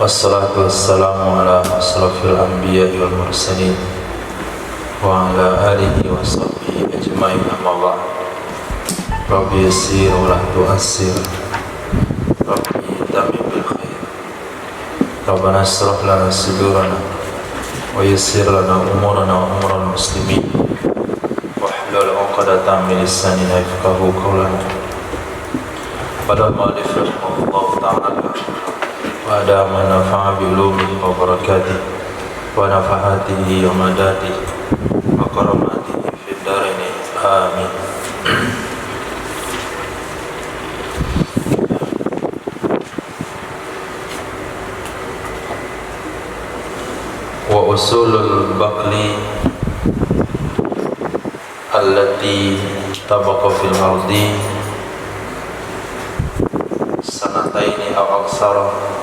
Wassalatu wassalamu ala asrafil anbiya'i wal mursalin wa ala alihi wa sahbihi ajma'in, amma ba'd. Rabbi yassir wa la tu'assir, Rabbi tamim bil khair. Rabbana asrah lana sudurana wa yassir lana umurana wa umural muslimin wahlul 'uqdatam min lisanina yafqahu qawlana. Qala al-mu'allif rahimahullahu ta'ala wa ada man nafa'a bi ulumihi wa barakatihi wa nafahatihi wa madadihi wa karamatihi fid dharain, amin. Wa usulul baqli allati tabaqa fil ardi sanataini aw aksara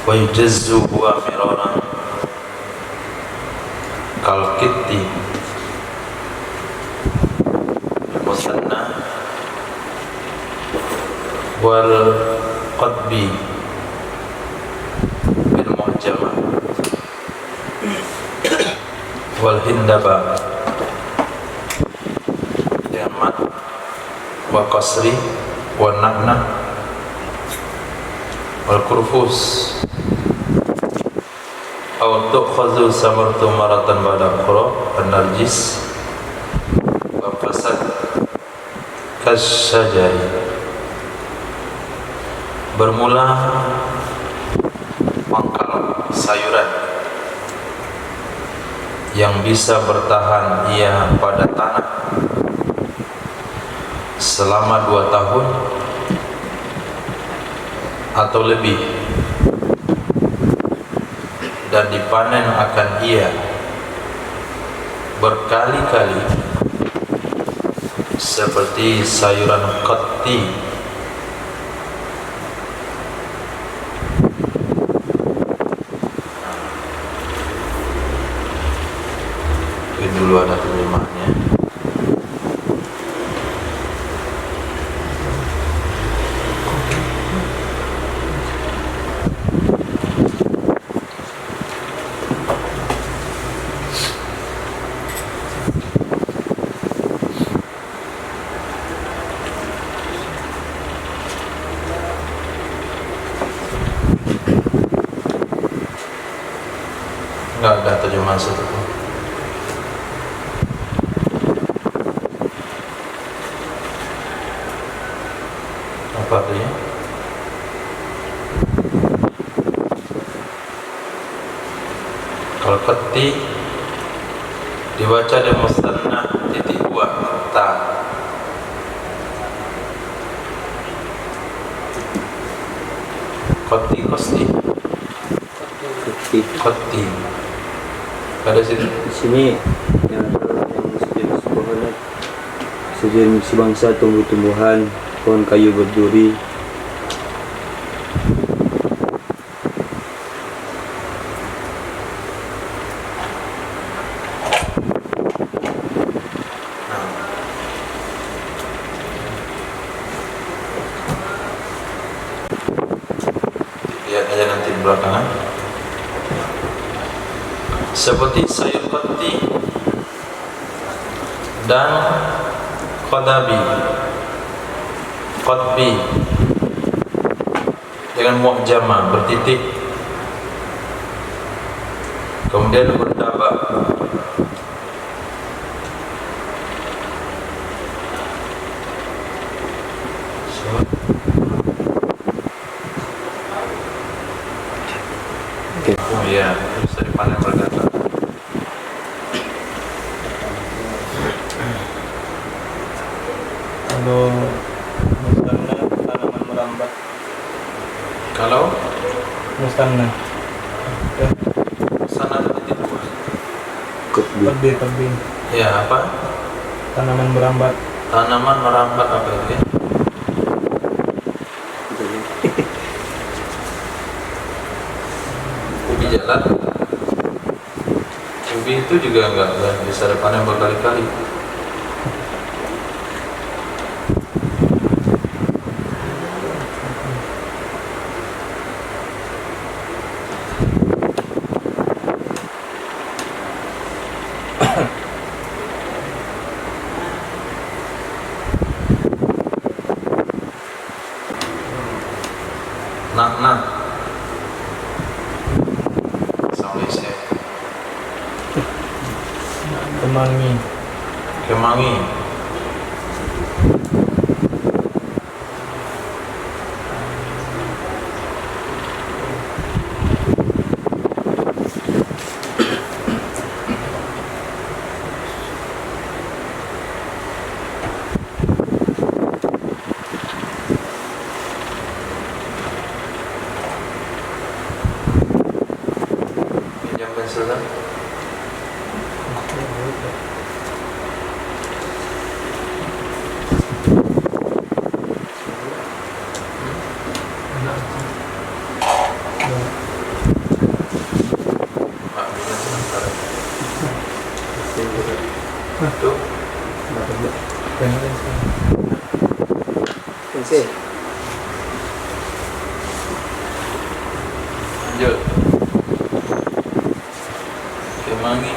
wa yujazzu huwa mirana kal kitti musanna wal qadbi bil muhjama wal hindaba yamat wa qasri wa nahna wal kurfus aw tu'khazu samartu maratan ba'da ukhra an-narjis wa fasad kasyajari. Bermula mangkal sayuran yang bisa bertahan ia pada tanah selama 2 tahun atau lebih dan dipanen akan ia berkali-kali seperti sayuran qatti ini dulu ada terjemahnya. Enggak ada terjemahan satu pun. Apa artinya? Kalau qatti dibaca dengan musanna titik dua ta. Qatti ada situ. Di sini yang sejenis sebangsa tumbuh-tumbuhan, pohon kayu berduri. Lihat aja nanti belakangan. Seperti sayur qatti dan qadbi dengan muhjama bertitik, kemudian berdaba oh iya, bisa dipanen berkata. Kalau mustanna tanaman merambat. Kalau Mustanna sana titik dua. Tebing Ya apa? tanaman merambat. Tanaman merambat apa itu ya? Ubi jalan. Ubi itu juga enggak bisa dipanen berkali-kali. Malaysia. Kemangi. Kemangi. Pinjam pensil kan? Mak, pinjam sebentar. Tuh. Pensel. Lanjut. Kemangi.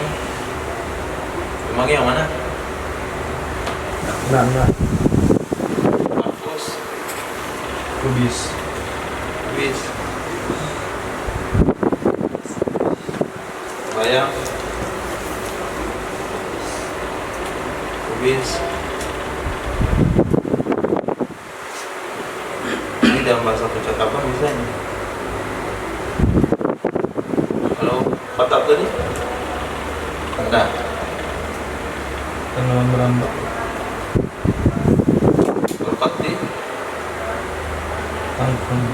Kemangi yang mana? Nah. Mahfuz. Kubis. Bis. Bayang. Bis. Ini dalam bahasa percakapan bisa ini. Kalau kotak tadi? Enggak. Tanaman merambat. Berkati. Kangkung.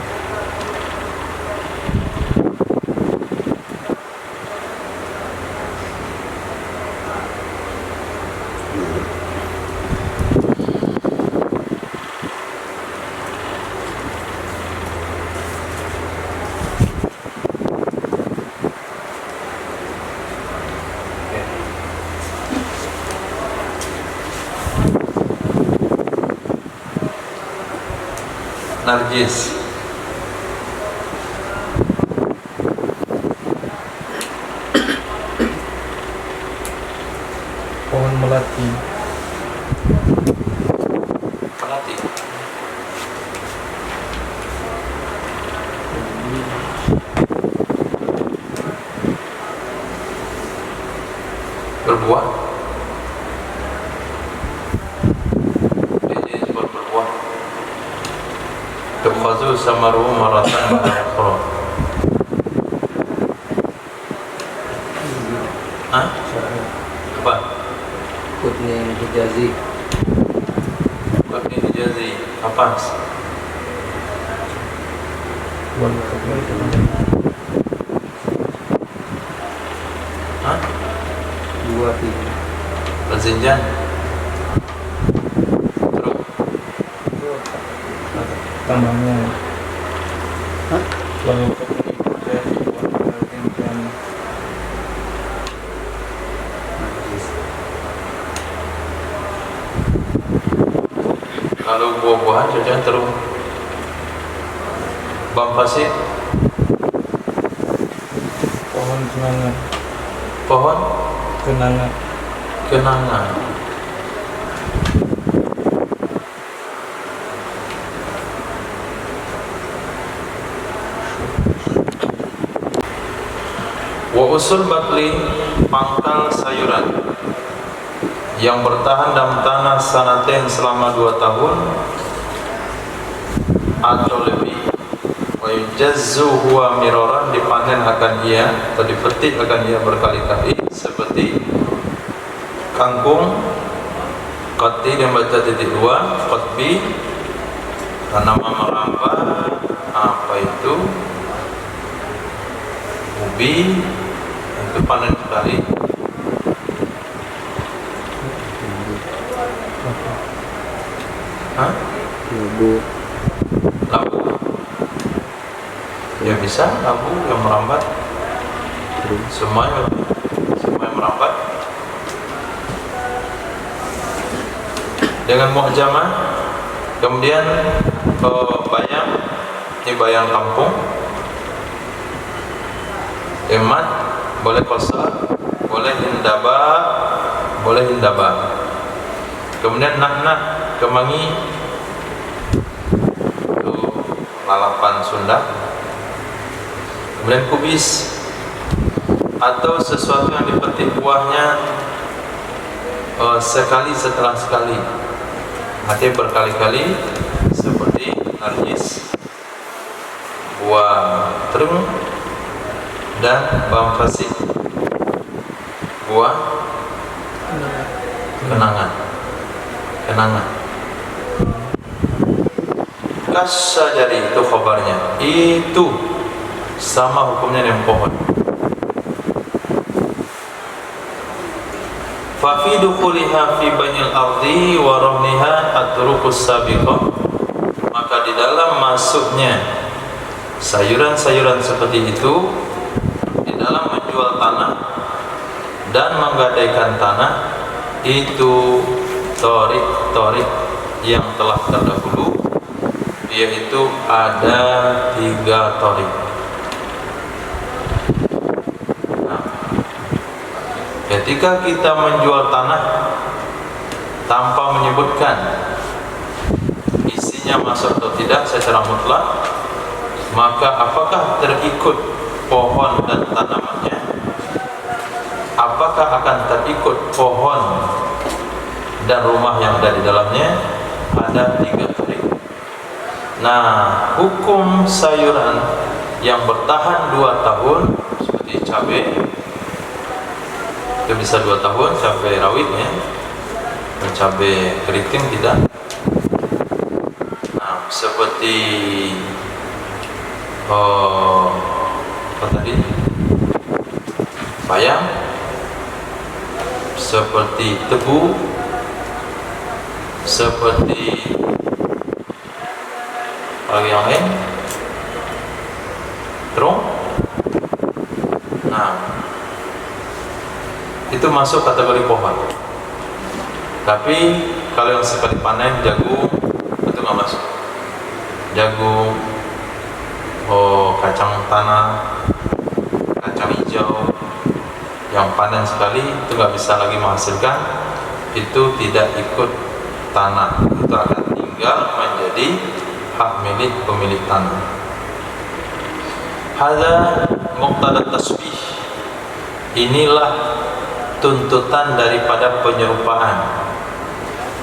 Narjis. Pohon melati. Melati. Berbuah. Dia jenis berbuah. Tukhazu samaru maratan ukhra. Hah? Apa? Kutni Hijazi. Kutni Hijazi. Apa? Hah? 2-3. Berzinjan. Terus Tambahnya. Hah? Lalu kemudian kalau buah-buahan cocoknya terus Bamfasid. pohon kenangan. Pohon Kenangan. kenangan. Wa usul batli, pangkal sayuran yang bertahan dalam tanah sanaten selama 2 tahun atau lebih. Wa yujazzu huwa miraran, dipanen akan ia atau dipetik akan ia berkali-kali, seperti kangkung, qati yang baca titik 2, qatbi, tanaman merambat, apa itu, ubi, itu panen sekali. Hah? Labu. Labu. Ya bisa, labu yang merambat. Semua yang merambat. Dengan mu'jamah. Kemudian bayam, ini bayam kampung. Emat, boleh kosa, boleh hindaba, boleh hindaba. Kemudian nak kemangi, itu lalapan Sunda. Kemudian kubis, atau sesuatu yang dipetik buahnya sekali setelah sekali, artinya berkali-kali, seperti nargis, buah terung, dan bamfasik, buah kenangan. Kasyajari itu khabarnya, itu sama hukumnya dengan pohon. Fa fi dukhuliha fi bainil ardi wa ramniha atruqus sabiqah, maka di dalam masuknya sayuran-sayuran seperti itu, di dalam menjual tanah dan menggadaikan tanah, itu torik yang telah terdahulu, yaitu ada 3 torik. Ketika kita menjual tanah tanpa menyebutkan isinya masuk atau tidak secara mutlak, maka apakah terikut pohon dan tanamannya? Apakah akan terikut pohon dan rumah yang ada di dalamnya? Ada 3 torik. Nah, hukum sayuran yang bertahan 2 tahun seperti cabai, itu bisa 2 tahun, cabai rawitnya, cabai keriting tidak. Nah, seperti apa tadi, bayam, seperti tebu, seperti lagi yang lain, terung. Nah, itu masuk kategori pohon. Tapi kalau yang sekali panen, jagung, itu nggak masuk. Jagung, kacang tanah, kacang hijau, yang panen sekali itu nggak bisa lagi menghasilkan, itu tidak ikut tanah, itu akan tinggal menjadi hak milik pemilik tanah. Hadza muqtada tasbih, inilah tuntutan daripada penyerupaan.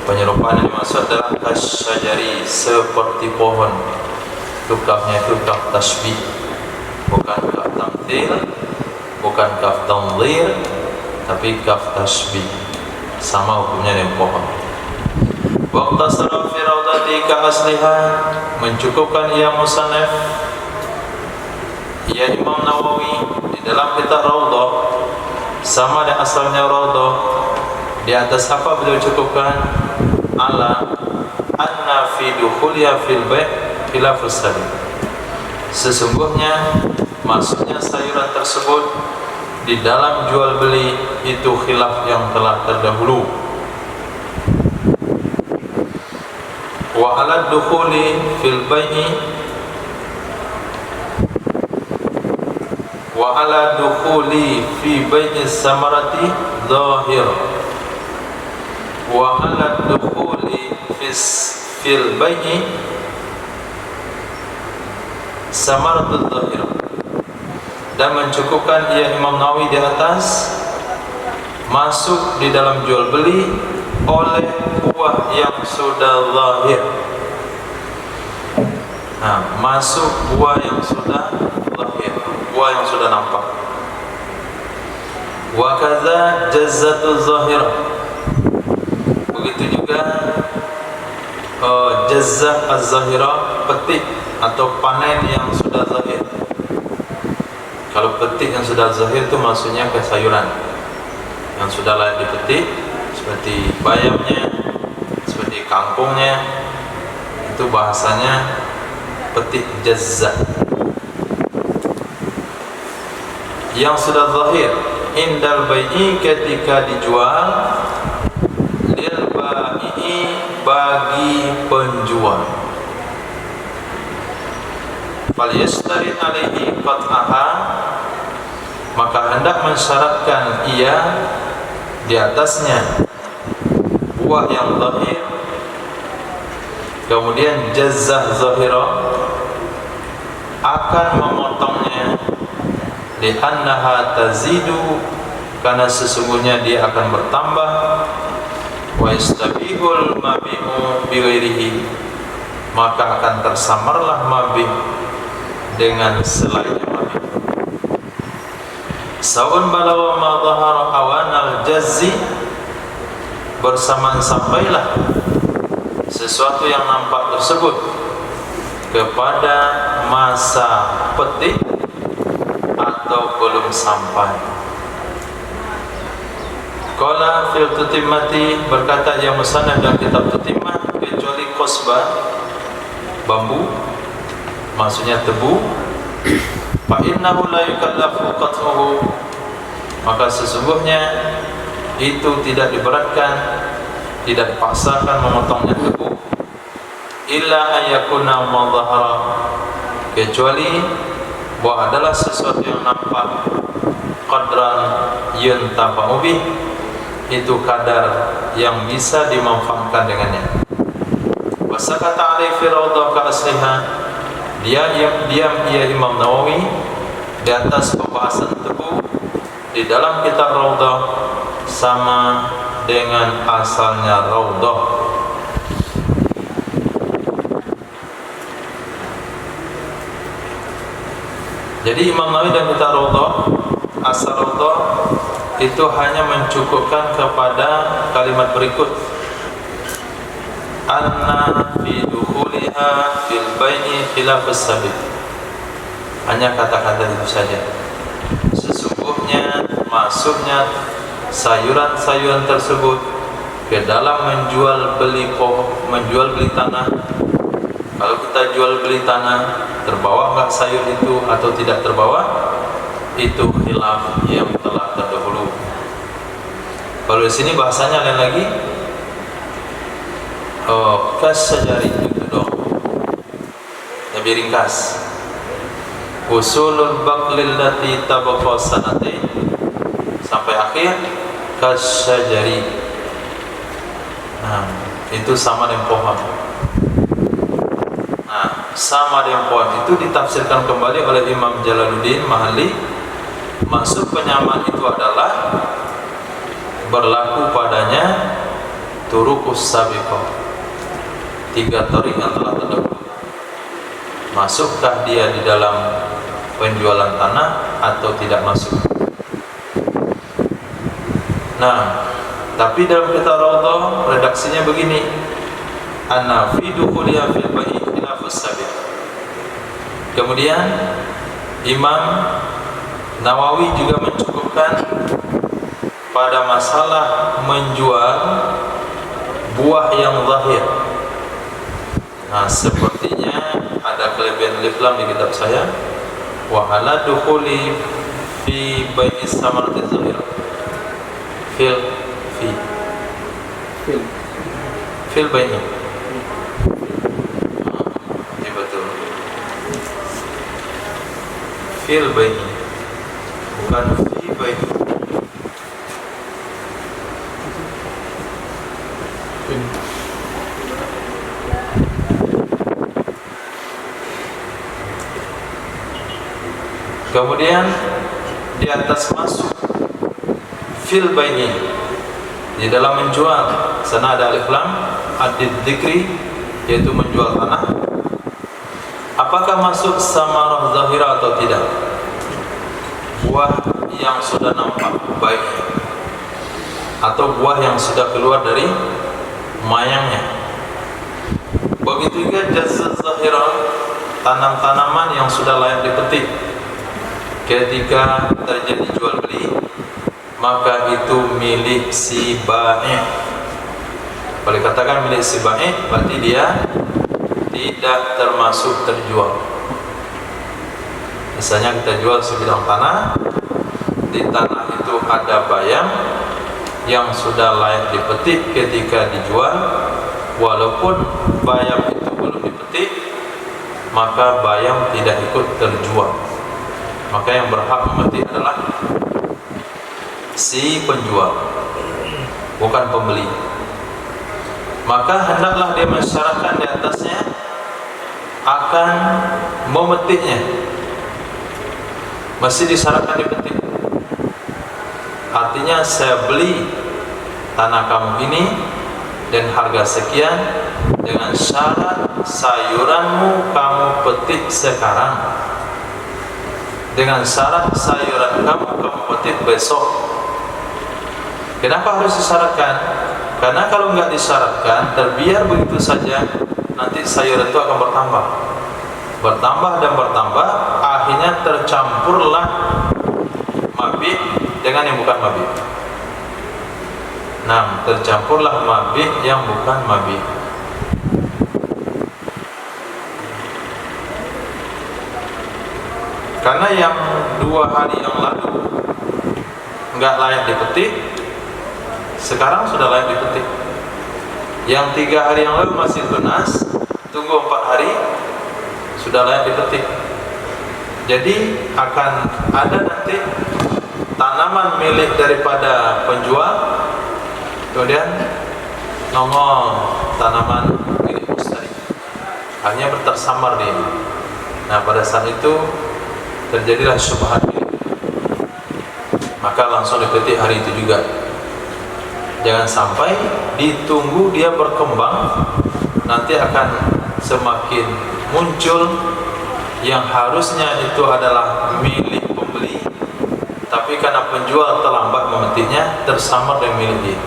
Penyerupaan yang dimaksud adalah kasyajari, seperti pohon. Itu kafnya itu kaf tasbih, bukan kaf tamthil, bukan kaf tanzir, tapi kaf tasbih. Sama hukumnya dengan pohon. Waqtasara fi rawdati ka asliha, mencukupkan ia musannaf, ia Imam Nawawi di dalam kitab Raudhah sama dengan asalnya Raudhah. Di atas apa beliau cukupkan? Ala anna fi dukhuliha fil bai' khilafus salim, sesungguhnya masuknya sayuran tersebut di dalam jual beli itu khilaf yang telah terdahulu. Wa ala dukhuli fil bai'i wa ala dukhuli fi bai'i samarati zahir, wa ala dukhuli fil bai'i samaratu zahir, dan mencukupkan ia Imam Nawawi di atas masuk di dalam jual beli oleh buah yang sudah zahir. Nah, masuk buah yang sudah zahir, buah yang sudah nampak. Wa kadza jazzatu zahir, begitu juga jazzah az-zahira, petik atau panen yang sudah zahir. Kalau petik yang sudah zahir itu maksudnya ke sayuran yang sudah layak dipetik, seperti bayamnya, seperti kangkungnya, itu bahasanya petik jazzah. Yang sudah zahir indal bai'i, ketika dijual, lil bai'i, bagi penjual, fal yastari alaihi qat'aha, maka hendak mensyaratkan ia di atasnya buah yang zahir, kemudian jazzah zahira, akan memotongnya li'annaha tazidu, karena sesungguhnya dia akan bertambah, wa yastabihul mabi'u bighairihi, maka akan tersamarlah mabih dengan selainnya mabih. Sa'un balawa ma dhahara awanal jazzi, bersamaan sampailah sesuatu yang nampak tersebut kepada masa petik atau belum sampai. Qala fil tutimmati, berkata yang musannaf dalam kitab Tutimmah, kecuali qasbah, bambu, maksudnya tebu, fa innahu la yukallafu qat'uhu, maka sesungguhnya itu tidak diberatkan, tidak dipaksakan memotongnya tebu, illa ayyakuna madhahara, kecuali bahwa adalah sesuatu yang nampak, qadran yuntafa'u bih, itu kadar yang bisa dimanfaatkan dengannya. Wasakata alaihi fi rawdah ka asliha, diam ia Imam Nawawi di atas pembahasan tebu di dalam kitab Rawdah sama dengan asalnya Rawdah. Jadi Imam Nawawi dan kitab Rawdah, asal Rawdah itu hanya mencukupkan kepada kalimat berikut, anna fi dukhuliha fil baini khilafus sabit, hanya kata-kata itu saja. Sesungguhnya masuknya sayuran-sayuran tersebut ke dalam menjual beli tanah. Kalau kita jual beli tanah, terbawa enggak sayur itu atau tidak terbawa, itu khilaf yang telah terdahulu. Kalau di sini bahasanya lain lagi, kasajari itu dong, lebih ringkas. Usulul baqlil lati tabqa sanatain, sampai akhir kasajari. Nah, itu sama dengan pohon. Nah, sama dengan pohon itu ditafsirkan kembali oleh Imam Jalaluddin Mahalli. Maksud penyamaan itu adalah berlaku padanya turuqus sabiqah, 3 tarik yang telah terdahulu. Masukkah dia di dalam penjualan tanah atau tidak masuk? Nah, tapi dalam kitab Rawdah redaksinya begini, anna fi dukhuliyah fil bai'i khilafus sabiq. Kemudian Imam Nawawi juga mencukupkan pada masalah menjual buah yang zahir. Nah, sepertinya ada kelebihan alif lam di kitab saya, wa ala dukhuli fi bai'i samarati zahir fil bai'i. Ya betul, fil bai'i, bukan fi bai'i. Kemudian di atas masuk fil bai'i, di dalam menjual, sana ada alif lam adid dzikri, yaitu menjual tanah. Apakah masuk samarah zahira atau tidak? Buah yang sudah nampak baik atau buah yang sudah keluar dari mayangnya. Begitu juga jazz zahira, tanam-tanaman yang sudah layak dipetik. Ketika terjadi jual beli, maka itu milik si ba'i. Kalau dikatakan milik si ba'i, berarti dia tidak termasuk terjual. Misalnya kita jual sebidang tanah, di tanah itu ada bayam yang sudah layak dipetik ketika dijual. Walaupun bayam itu belum dipetik, maka bayam tidak ikut terjual. Maka yang berhak memetik adalah si penjual, bukan pembeli. Maka hendaklah dia mensyaratkan di atasnya akan memetiknya. Masih disyaratkan dipetik. Artinya saya beli tanah kamu ini dan harga sekian, dengan syarat sayuranmu kamu petik sekarang, dengan syarat sayuran kamu petik besok. Kenapa harus disyaratkan? Karena kalau nggak disyaratkan, terbiar begitu saja, nanti sayuran itu akan bertambah dan bertambah, akhirnya tercampurlah mabih dengan yang bukan mabih. Nah, tercampurlah mabih yang bukan mabih. Karena yang 2 hari yang lalu nggak layak dipetik, sekarang sudah layak dipetik. Yang 3 hari yang lalu masih tunas, tunggu 4 hari, sudah layak dipetik. Jadi akan ada nanti tanaman milik daripada penjual, kemudian nongol tanaman milik mustari, hanya bertersamar dia. Nah, pada saat itu terjadilah syubhat ini, maka langsung dipetik hari itu juga. Jangan sampai ditunggu dia berkembang, nanti akan semakin muncul yang harusnya itu adalah milik pembeli, tapi karena penjual terlambat memetiknya, tersamar dengan milik dia.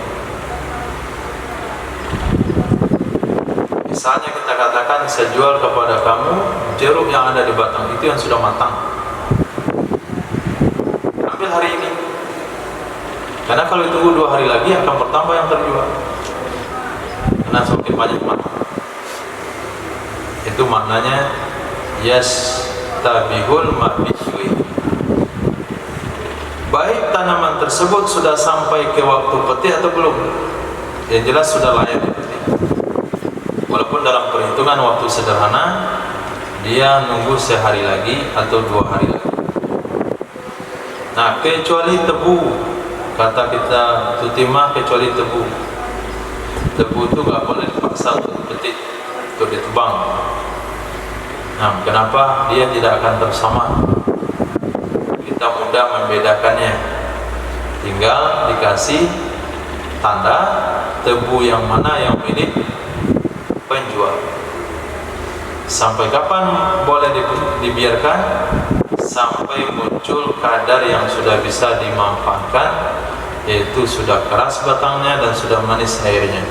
Misalnya kita katakan saya jual kepada kamu jeruk yang ada di batang itu yang sudah matang, ambil hari ini, karena kalau ditunggu 2 hari lagi akan bertambah yang terjual, karena semakin banyak matang. Itu maknanya yastabihul mabihwi. Baik tanaman tersebut sudah sampai ke waktu petik atau belum, yang jelas sudah layak dipetik. Walaupun dalam perhitungan waktu sederhana dia nunggu sehari lagi atau 2 hari lagi. Nah, kecuali tebu, kata kita tutimah, kecuali tebu. Tebu itu nggak boleh dipaksa untuk dipetik, untuk ditebang. Nah, kenapa? Dia tidak akan tersamar. Kita mudah membedakannya. Tinggal dikasih tanda tebu yang mana yang milik penjual. Sampai kapan boleh dibiarkan? Sampai muncul kadar yang sudah bisa dimanfaatkan, yaitu sudah keras batangnya dan sudah manis airnya.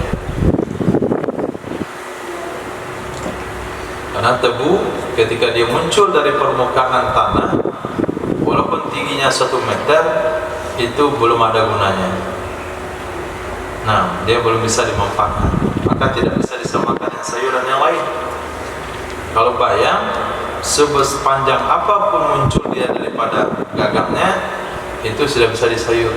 Karena tebu ketika dia muncul dari permukaan tanah, walaupun tingginya 1 meter, itu belum ada gunanya. Nah, dia belum bisa dimanfaatkan, maka tidak bisa disamakan dengan sayuran yang lain. Kalau bayam, sepanjang apapun muncul dia daripada gagaknya, itu sudah bisa disayur.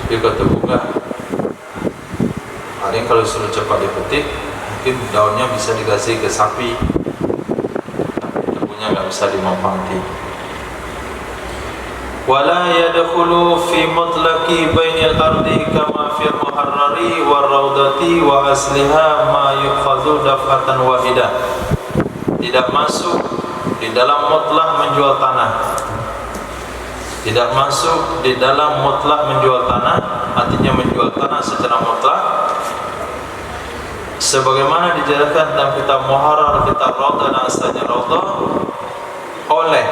Tapi kalau tebu enggak. Paling kalau sudah cepat dipetik, mungkin daunnya bisa dikasih ke sapi, tebunya nggak bisa dimanfaati. Wala yadkhulu fi mutlaqi bainal ardi kama fil muharrari war raudati wa asliha ma yukhadhu daf'atan wahidah. Tidak masuk di dalam mutlak menjual tanah. Tidak masuk di dalam mutlak menjual tanah, artinya menjual tanah secara mutlak, sebagaimana dijelaskan dalam kitab Muharrar, kitab Rawdah dan asalnya Rawdah, oleh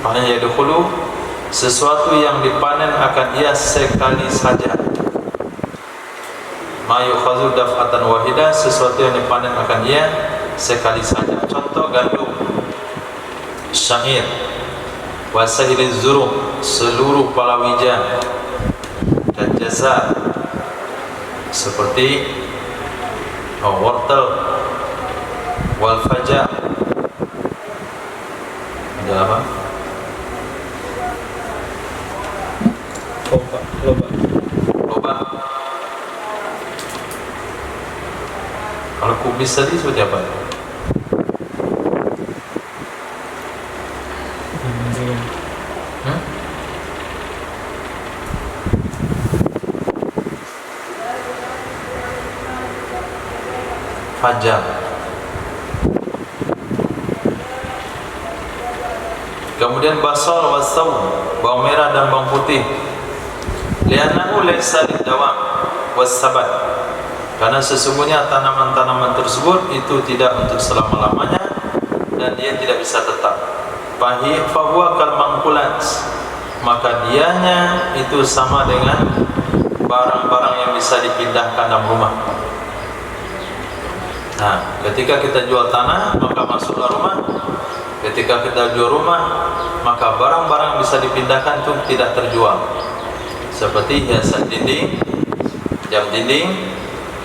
maknanya yadkhulu, sesuatu yang dipanen akan ia sekali saja. Ma yukhadhu daf'atan wahidah, sesuatu yang dipanen akan ia sekali saja. Contoh gandum, syair, wasailiz zuru, seluruh palawija, dan jazar seperti wortel, wal fajar, ada apa? Loba. Kalau kubis tadi seperti apa? Fajar. Kemudian basal wasaw, bawang merah dan bawang putih. Li'annahu laysa lid-dawam was-sabat, karena sesungguhnya tanaman-tanaman tersebut itu tidak untuk selama-lamanya dan dia tidak bisa tetap. Fahuwa kal mangkulat, maka dianya itu sama dengan barang-barang yang bisa dipindahkan dalam rumah. Nah, ketika kita jual tanah maka masuklah rumah. Ketika kita jual rumah maka barang-barang yang bisa dipindahkan itu tidak terjual, seperti hiasan dinding, jam dinding,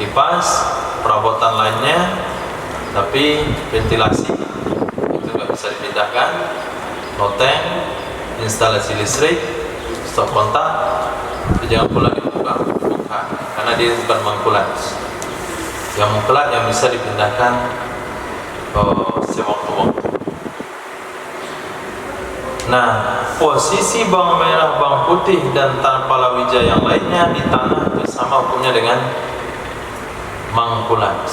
kipas, perabotan lainnya, tapi ventilasi itu nggak bisa dipindahkan, loteng, instalasi listrik, stop kontak, itu jangan pula dibuka, karena dia bukan mangkulat. Yang mangkulat yang bisa dipindahkan sewaktu-waktu. Nah, posisi bawang merah, bawang putih dan palawija yang lainnya di tanah itu sama hukumnya dengan mangkulat.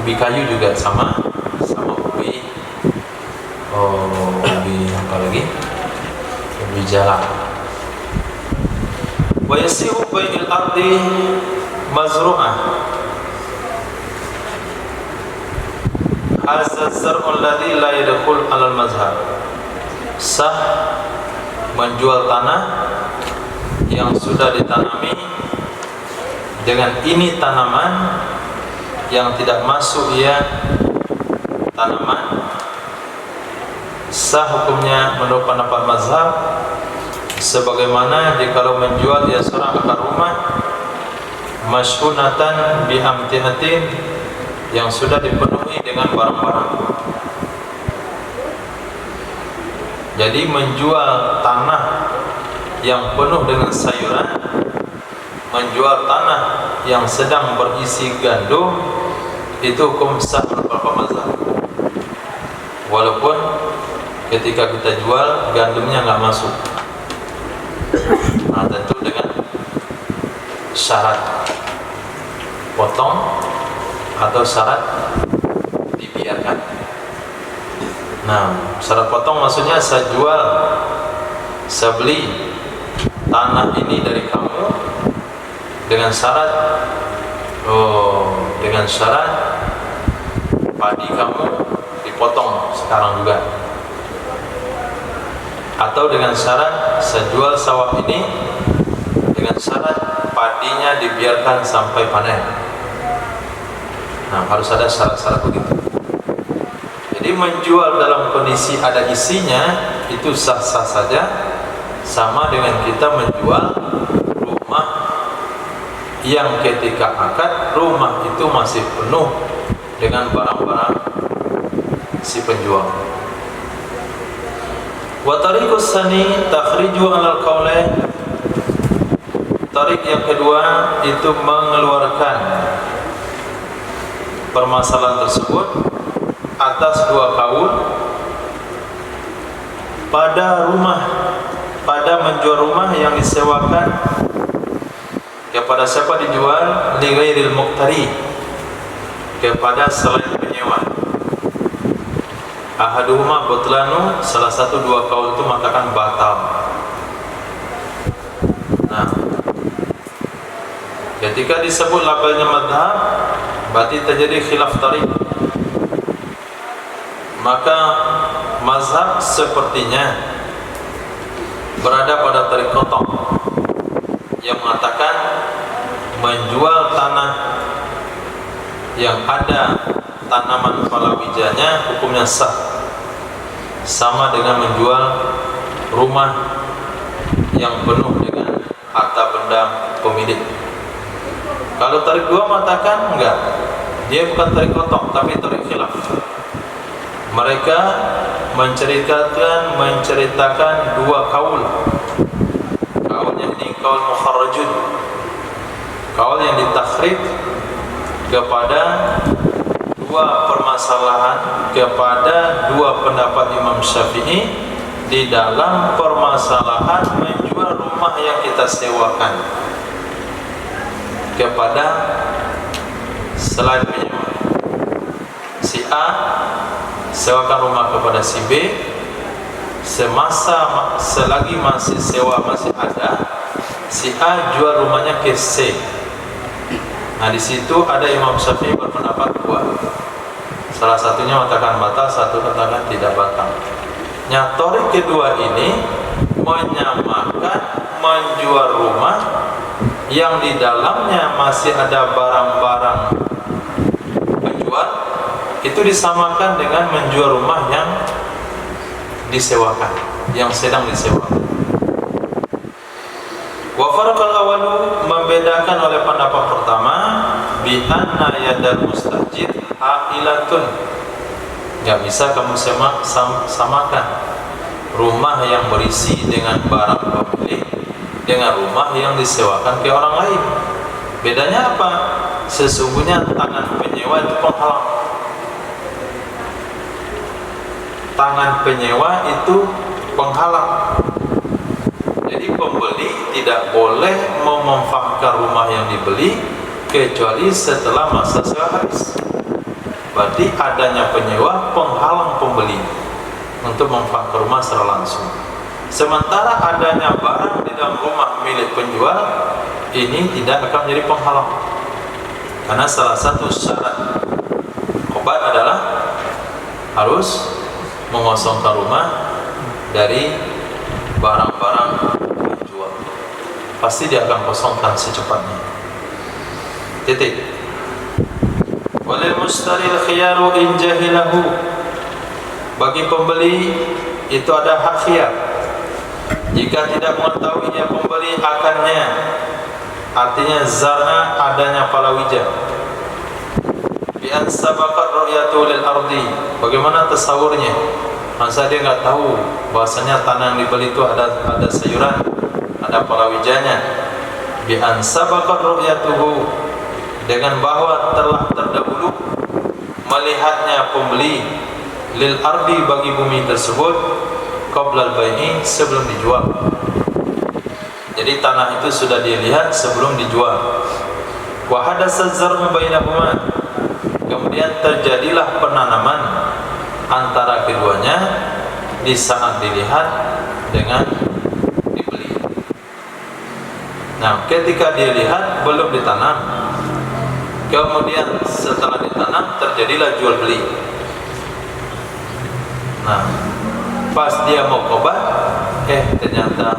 Ubi kayu juga sama ubi apa lagi? Ubi jalan. Wa yasihu bai'il ardi mazru'ah. Hadza az-zar'u alladhi la yadkhul 'ala al-mazhab. Sah menjual tanah yang sudah ditanami dengan ini tanaman yang tidak masuk tanaman. Sah hukumnya menurut pendapat mazhab, sebagaimana jikalau menjual seorang akar rumah masyhunatan bi amtihatin, yang sudah dipenuhi dengan barang-barang. Jadi menjual tanah yang penuh dengan sayuran, menjual tanah yang sedang berisi gandum, itu hukum sah beberapa mazhab. Walaupun ketika kita jual gandumnya nggak masuk, nah tentu dengan syarat potong atau syarat dibiarkan. Nah, syarat potong maksudnya saya beli tanah ini dari kamu dengan syarat padi kamu dipotong sekarang juga, atau dengan syarat saya jual sawah ini dengan syarat padinya dibiarkan sampai panen. Nah, harus ada syarat-syarat begitu. Jadi menjual dalam kondisi ada isinya itu sah-sah saja, sama dengan kita menjual rumah yang ketika akad rumah itu masih penuh dengan barang-barang si penjual. Wa tariqus sani takhriju 'alal qaulain. Tarik yang kedua itu mengeluarkan permasalahan tersebut atas dua kaul pada menjual rumah yang disewakan kepada siapa dijual, li ghairil muqtari, kepada selain penyewa. Ahaduhuma butlanu, salah satu dua kaul itu mengatakan batal. Nah, ketika disebut labelnya madhab, berarti terjadi khilaf tarik. Maka mazhab sepertinya berada pada tarik kotok yang mengatakan menjual tanah yang ada tanaman palawijanya hukumnya sah, sama dengan menjual rumah yang penuh dengan harta benda pemilik. Kalau tarik dua mengatakan enggak, dia bukan tarik kotok tapi tarik khilaf. Mereka menceritakan dua kaul. Kaulnya ini kaul mukharrajun, kaul yang ditakhrij kepada dua permasalahan, kepada dua pendapat Imam Syafi'i di dalam permasalahan menjual rumah yang kita sewakan kepada selain penyewa. Si A sewakan rumah kepada si B selagi masih sewa masih ada, si A jual rumahnya ke C. Nah di situ ada Imam Syafi'i berpendapat dua. Salah satunya mengatakan batal, satu katakan tidak batal. Torik kedua ini menyamakan menjual rumah yang di dalamnya masih ada barang-barang penjual, itu disamakan dengan menjual rumah yang disewakan, yang sedang disewakan. Wa farqal awalu, membedakan oleh pendapat pertama, bi anna yadal mustajir ailatun. Enggak bisa kamu samakan rumah yang berisi dengan barang pemilik dengan rumah yang disewakan ke orang lain. Bedanya apa? Sesungguhnya tangan penyewa itu penghalang. Tangan penyewa itu penghalang. Jadi pembeli tidak boleh memanfaatkan rumah yang dibeli kecuali setelah masa sewa habis. Berarti adanya penyewa penghalang pembeli untuk memanfaatkan rumah secara langsung. Sementara adanya barang di dalam rumah milik penjual ini tidak akan menjadi penghalang. Karena salah satu syarat obat adalah harus mengosongkan rumah dari barang-barang penjual. Pasti dia akan kosongkan secepatnya. Titik. Walil mustaril khiyaru in jahilahu. Bagi pembeli itu ada hak khiyar. Jika tidak mengetahui dia pembeli akannya, artinya zarna adanya palawija. Bi an sabaqat ru'yatu lil ardi. Bagaimana tasawurnya? Masa dia enggak tahu bahasanya tanah yang dibeli itu ada sayuran, ada palawijanya. Bi an sabaqat ru'yatuhu, dengan bahwa telah terdahulu melihatnya pembeli lil ardi bagi bumi tersebut qabla al-bai'i, sebelum dijual. Jadi tanah itu sudah dilihat sebelum dijual. Wa hadatsa zar'u bainahuma, kemudian terjadilah penanaman antara keduanya di saat dilihat dengan dibeli. Nah, ketika dia lihat belum ditanam, kemudian setelah ditanam terjadilah jual beli. Nah, pas dia mau kobat, ternyata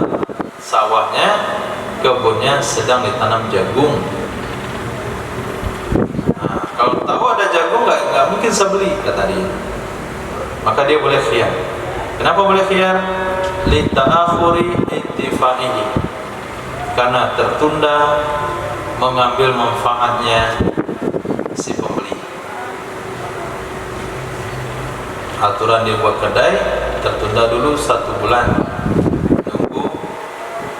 sawahnya, kebunnya sedang ditanam jagung. Nah, kalau tahu ada jagung nggak mungkin saya beli, kata dia. Maka dia boleh khiyar. Kenapa boleh khiyar? Li ta'akhuri intifaihi, karena tertunda mengambil manfaatnya si pembeli. Aturan dia buat kedai tertunda dulu 1 bulan, nunggu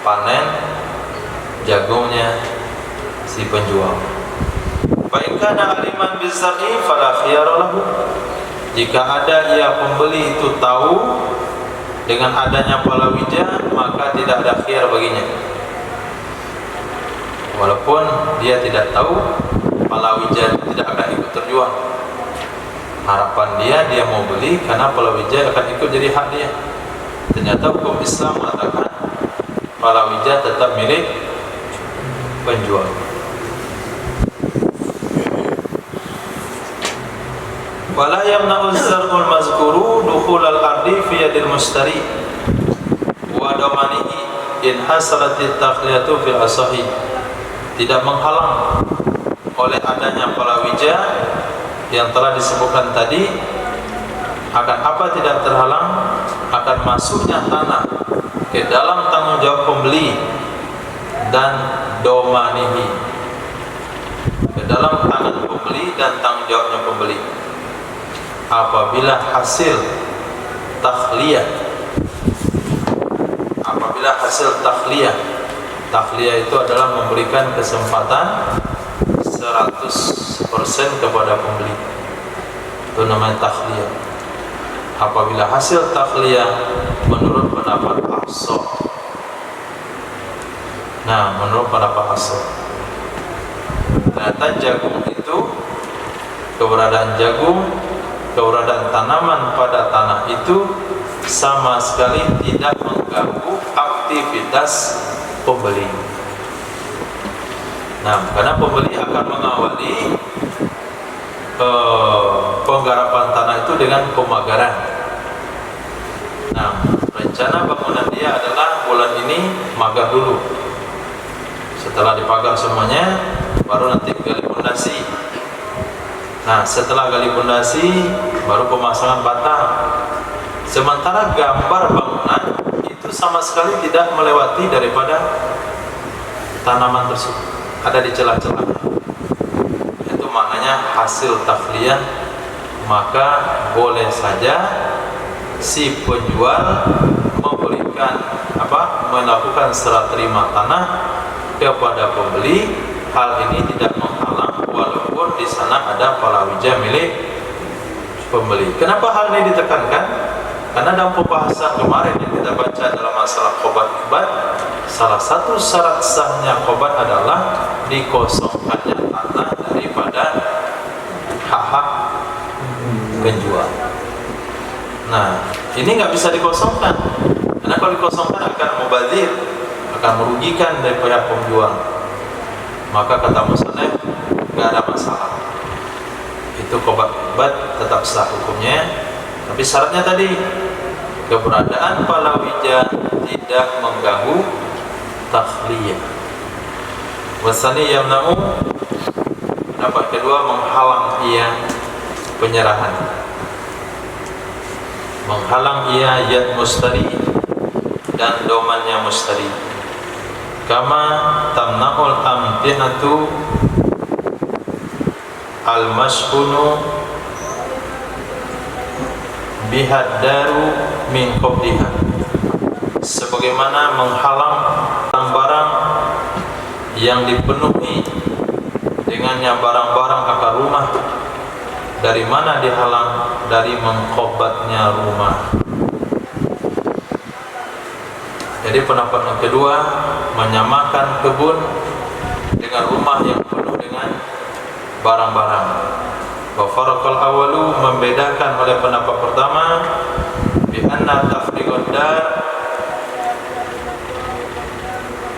panen jagungnya si penjual. Fa in kana aliman bizar'i fala khiyara lahu. Jika ada pembeli itu tahu dengan adanya palawija, maka tidak ada khiyar baginya. Walaupun dia tidak tahu, palawija tidak akan ikut terjual. Harapan dia mau beli karena palawija akan ikut jadi hak dia. Ternyata hukum Islam mengatakan palawija tetap milik penjual. Wala yamna'u zar'ul mazkuru dukhul al-ardi fi yadil mustari wa damanihi in hasalatit takhliyatu fil asahi. Tidak menghalang oleh adanya palawija yang telah disebutkan tadi. Akan apa tidak terhalang? Akan masuknya tanah ke dalam tanggung jawab pembeli dan domanihi, ke dalam tangan pembeli dan tanggung jawabnya pembeli. Apabila hasil takhliyah, takhliyah itu adalah memberikan kesempatan 100% kepada pembeli, itu namanya takhliyah. Apabila hasil takhliyah menurut pendapat Ahsah, menurut pendapat Ahsah, ternyata jagung itu, keberadaan jagung, keberadaan tanaman pada tanah itu sama sekali tidak mengganggu aktivitas pembeli. Nah, karena pembeli akan mengawali penggarapan tanah itu dengan pemagaran. Nah, rencana bangunan dia adalah bulan ini magar dulu. Setelah dipagar semuanya, baru nanti gali pondasi. Nah, setelah gali pondasi, baru pemasangan batang. Sementara gambar bangunan itu sama sekali tidak melewati daripada tanaman tersebut, ada di celah-celah. Itu maknanya hasil takhliyah. Maka boleh saja si penjual melakukan serah terima tanah kepada pembeli. Hal ini tidak menghalang walaupun di sana ada palawija milik pembeli. Kenapa hal ini ditekankan? Karena dalam pembahasan kemarin yang kita baca dalam masalah khobat-khobat, salah satu syarat sahnya khobat adalah dikosongkannya tanah daripada hak-hak penjual. Nah, ini nggak bisa dikosongkan, karena kalau dikosongkan akan mubadzir, akan merugikan dari pihak penjual. Maka kata musannif nggak ada masalah. Itu khobat-khobat tetap sah hukumnya, tapi syaratnya tadi keberadaan palawija tidak mengganggu takhliyah. Wasani yamna'u, pendapat kedua menghalang ia penyerahan, menghalang ia yad mustari dan domannya mustari. Kama tamna'ul amtinatu al-mashhunu bihaddaru min qabliha, sebagaimana menghalang barang-barang yang dipenuhi dengannya barang-barang akan rumah. Dari mana dihalang? Dari mengkobatnya rumah. Jadi pendapat yang kedua menyamakan kebun dengan rumah yang penuh dengan barang-barang. Wa farqal awalu, membedakan oleh pendapat pertama bi anna tafriqad dar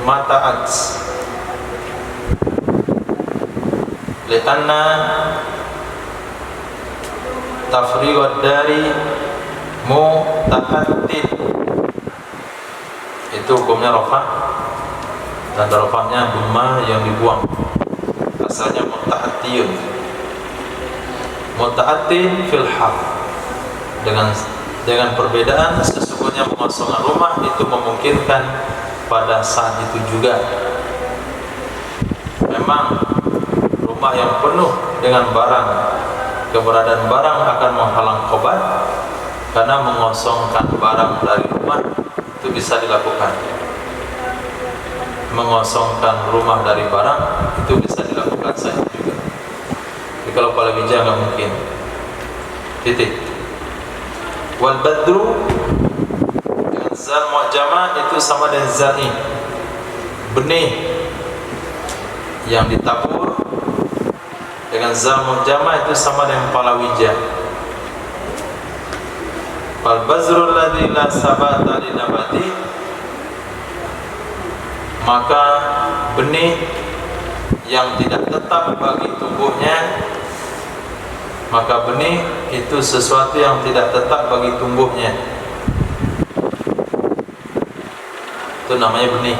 mata'at, li anna tafriqad dari muta'attid, itu hukumnya rafa, dan rafanya dhamma yang dibuang, asalnya muta'attiyun. Muta'attin fil haq, dengan perbedaan sesungguhnya mengosongkan rumah itu memungkinkan pada saat itu juga. Memang rumah yang penuh dengan barang, keberadaan barang akan menghalang khobat, karena mengosongkan barang dari rumah itu bisa dilakukan. Mengosongkan rumah dari barang itu bisa dilakukan saja juga. Kalau palawija nggak mungkin. Titik. Wal badru dengan zal mu'jamah itu sama dengan zai, benih yang ditabur dengan zal mu'jamah itu sama dengan palawija. Wal bazrul ladzi la sabata li nabati, maka benih yang tidak tetap bagi tumbuhnya, maka benih itu sesuatu yang tidak tetap bagi tumbuhnya, itu namanya benih.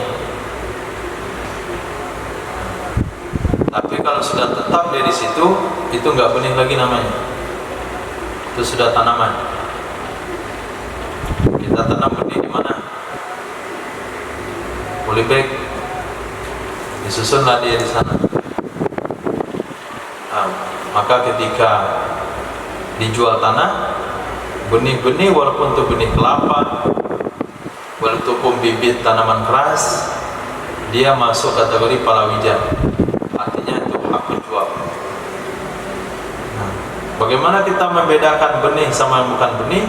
Tapi kalau sudah tetap dari situ, itu nggak benih lagi namanya, itu sudah tanaman. Kita tanam benih di mana? Polybag, disusunlah dia di sana. Nah, maka ketika dijual tanah, benih-benih walaupun itu benih kelapa, walaupun bibit tanaman keras, dia masuk kategori palawija, artinya itu hak penjual. Nah, bagaimana kita membedakan benih sama yang bukan benih?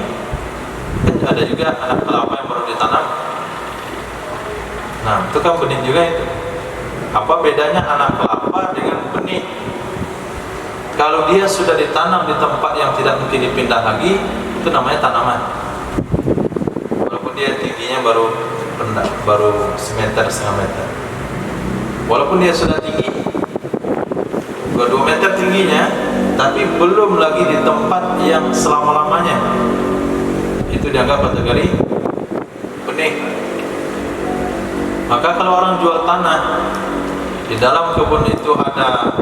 Kan ada juga anak kelapa yang baru ditanam. Nah, itu kan benih juga itu. Apa bedanya anak kelapa dengan benih? Kalau dia sudah ditanam di tempat yang tidak mungkin dipindah lagi, itu namanya tanaman. baru semeter, setengah meter. Walaupun dia sudah tinggi 2 meter tingginya, tapi belum lagi di tempat yang selama-lamanya, itu dianggap kategori benih. Maka kalau orang jual tanah, di dalam kebun itu ada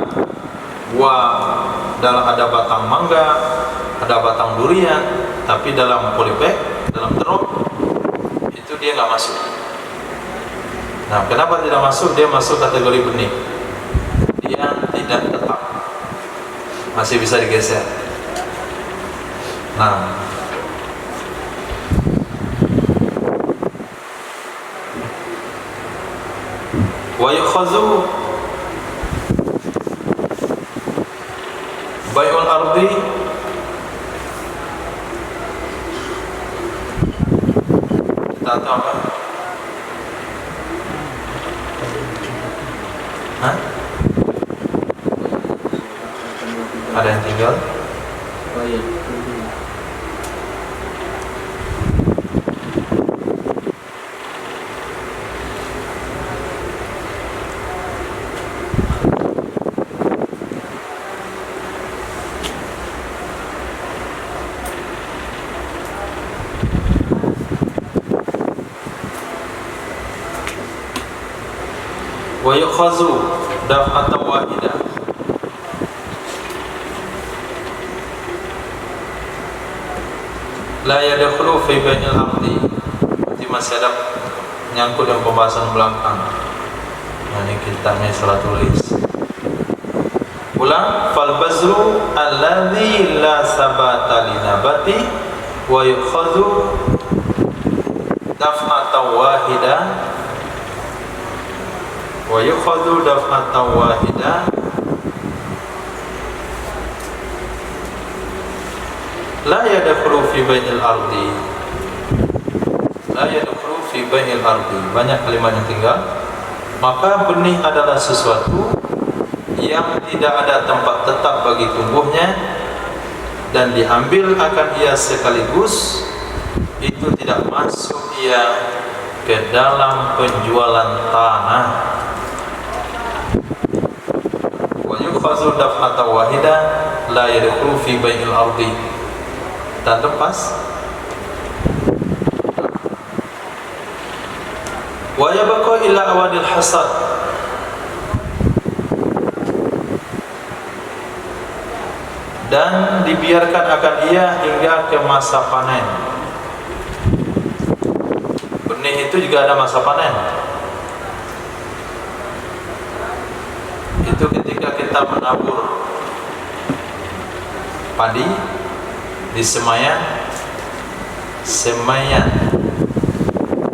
buah, ada batang mangga, ada batang durian, tapi dalam polybag, dalam truk, itu dia nggak masuk. Nah, kenapa tidak masuk? Dia masuk kategori benih. Dia tidak tetap, masih bisa digeser. Nah, wa yukhazu bai'ul ardi kita tahu apa? Hah? Ada yang tinggal? Baik. Wa yukhazu daf'atan wahidah. La yadkhulu fi bai'il ardi. Nanti masih ada nyangkut dengan pembahasan belakang. Ini kitabnya salah tulis. Ulang, fal bazru alladhi la sabata li nabati wa yukhadhu daf'atan wahidah wa yukhadhu daf'atan wahidah la yadkhulu fi bai'il ardi. La yadkhulu fi bai'il ardi. Banyak kalimat yang tinggal. Maka benih adalah sesuatu yang tidak ada tempat tetap bagi tumbuhnya dan diambil akan ia sekaligus, itu tidak masuk ia ke dalam penjualan tanah. Wa yukhazu daf'atan wahidah la yadkhulu fi bai'il ardi. Tak lepas. Wa yabqa ila awadil hasad. Dan dibiarkan akan ia hingga ke masa panen. Benih itu juga ada masa panen. Itu ketika kita menabur padi di semayan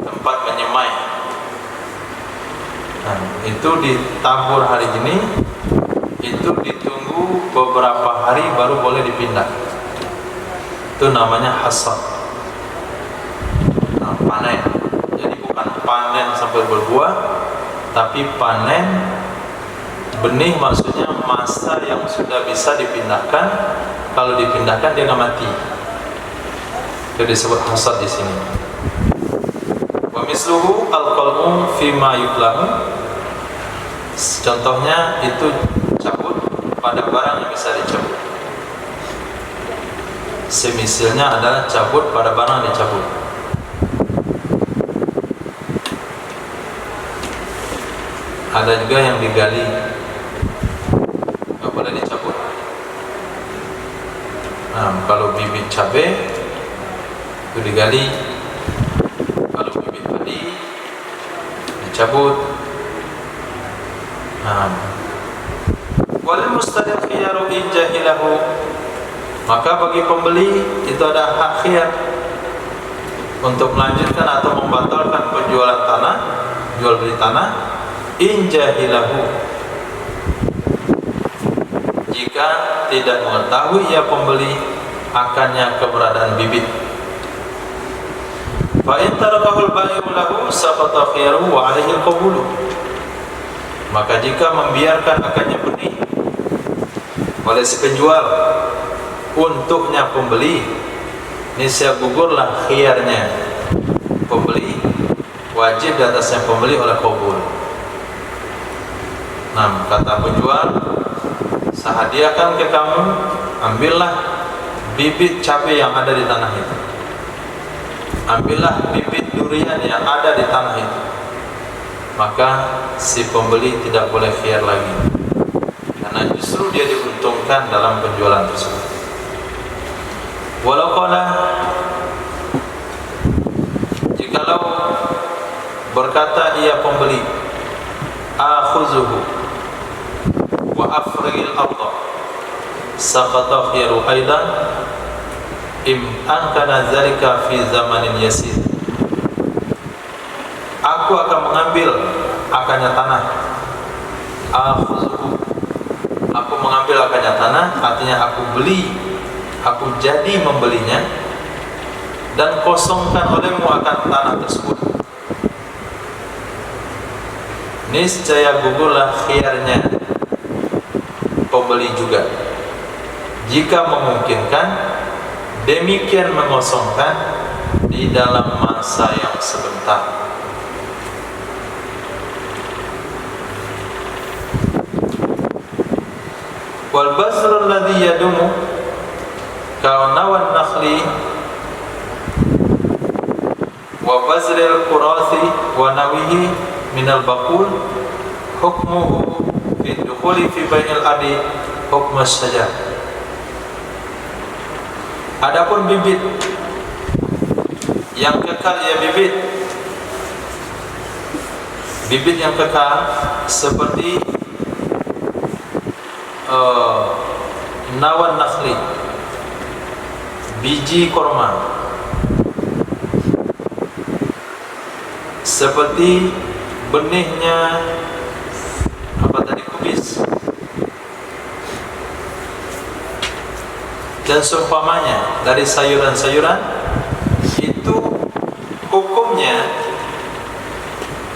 tempat menyemai. Nah, itu ditabur hari ini, itu ditunggu beberapa hari baru boleh dipindah. Itu namanya hasad. Nah, panen. Jadi bukan panen sampai berbuah, tapi panen benih, maksudnya masa yang sudah bisa dipindahkan. Kalau dipindahkan dia nggak mati. Itu disebut hasad di sini. Wa misluhu al-qalmu fi ma yuklahu. Contohnya itu cabut pada barang yang bisa dicabut. Semisalnya adalah cabut pada barang yang dicabut. Ada juga yang digali, nggak boleh dicabut. Nah, kalau bibit cabai itu digali, kalau bibit padi dicabut. Nah, wal mustadil khiyaru in jahilahu. Maka bagi pembeli itu ada hak khiyar untuk melanjutkan atau membatalkan penjualan tanah, jual beli tanah in jahilahu, jika tidak mengetahui ia pembeli akannya keberadaan bibit. Fa in tarakahul bai'u lahu saqata khiyaruhu wa 'alaihi al-qabulu. Maka jika membiarkan akannya benih oleh si penjual untuknya pembeli, niscaya gugurlah khiyarnya pembeli, wajib di atasnya pembeli oleh qabul. Nah, kata penjual, saya hadiahkan ke kamu, ambillah bibit cabai yang ada di tanah itu, ambillah bibit durian yang ada di tanah itu. Maka si pembeli tidak boleh khiyar lagi, karena justru dia diuntungkan dalam penjualan tersebut. Walau qala, jikalau berkata ia pembeli, akhuzuhu wa afrigil arda, saqata khiyru aidan im ankana zalika fi zamanin yasir. Aku akan mengambil akannya tanah. Akhuzuhu, aku mengambil akannya tanah, artinya aku beli, aku jadi membelinya, dan kosongkan olehmu akan tanah tersebut. Niscaya gugurlah khiyarnya pembeli juga, jika memungkinkan demikian mengosongkan di dalam masa yang sebentar. Wal basrul ladzi yadumu kaunawan nakhli wa bazril qurasi wa nawihi minal baqul hukmuhu fi dukhuli fi bai'il adi hukmus saja. Adapun bibit yang kekal, ya bibit yang kekal seperti nawan nakhli, biji korma, seperti benihnya kubis, dan seumpamanya dari sayuran-sayuran itu, hukumnya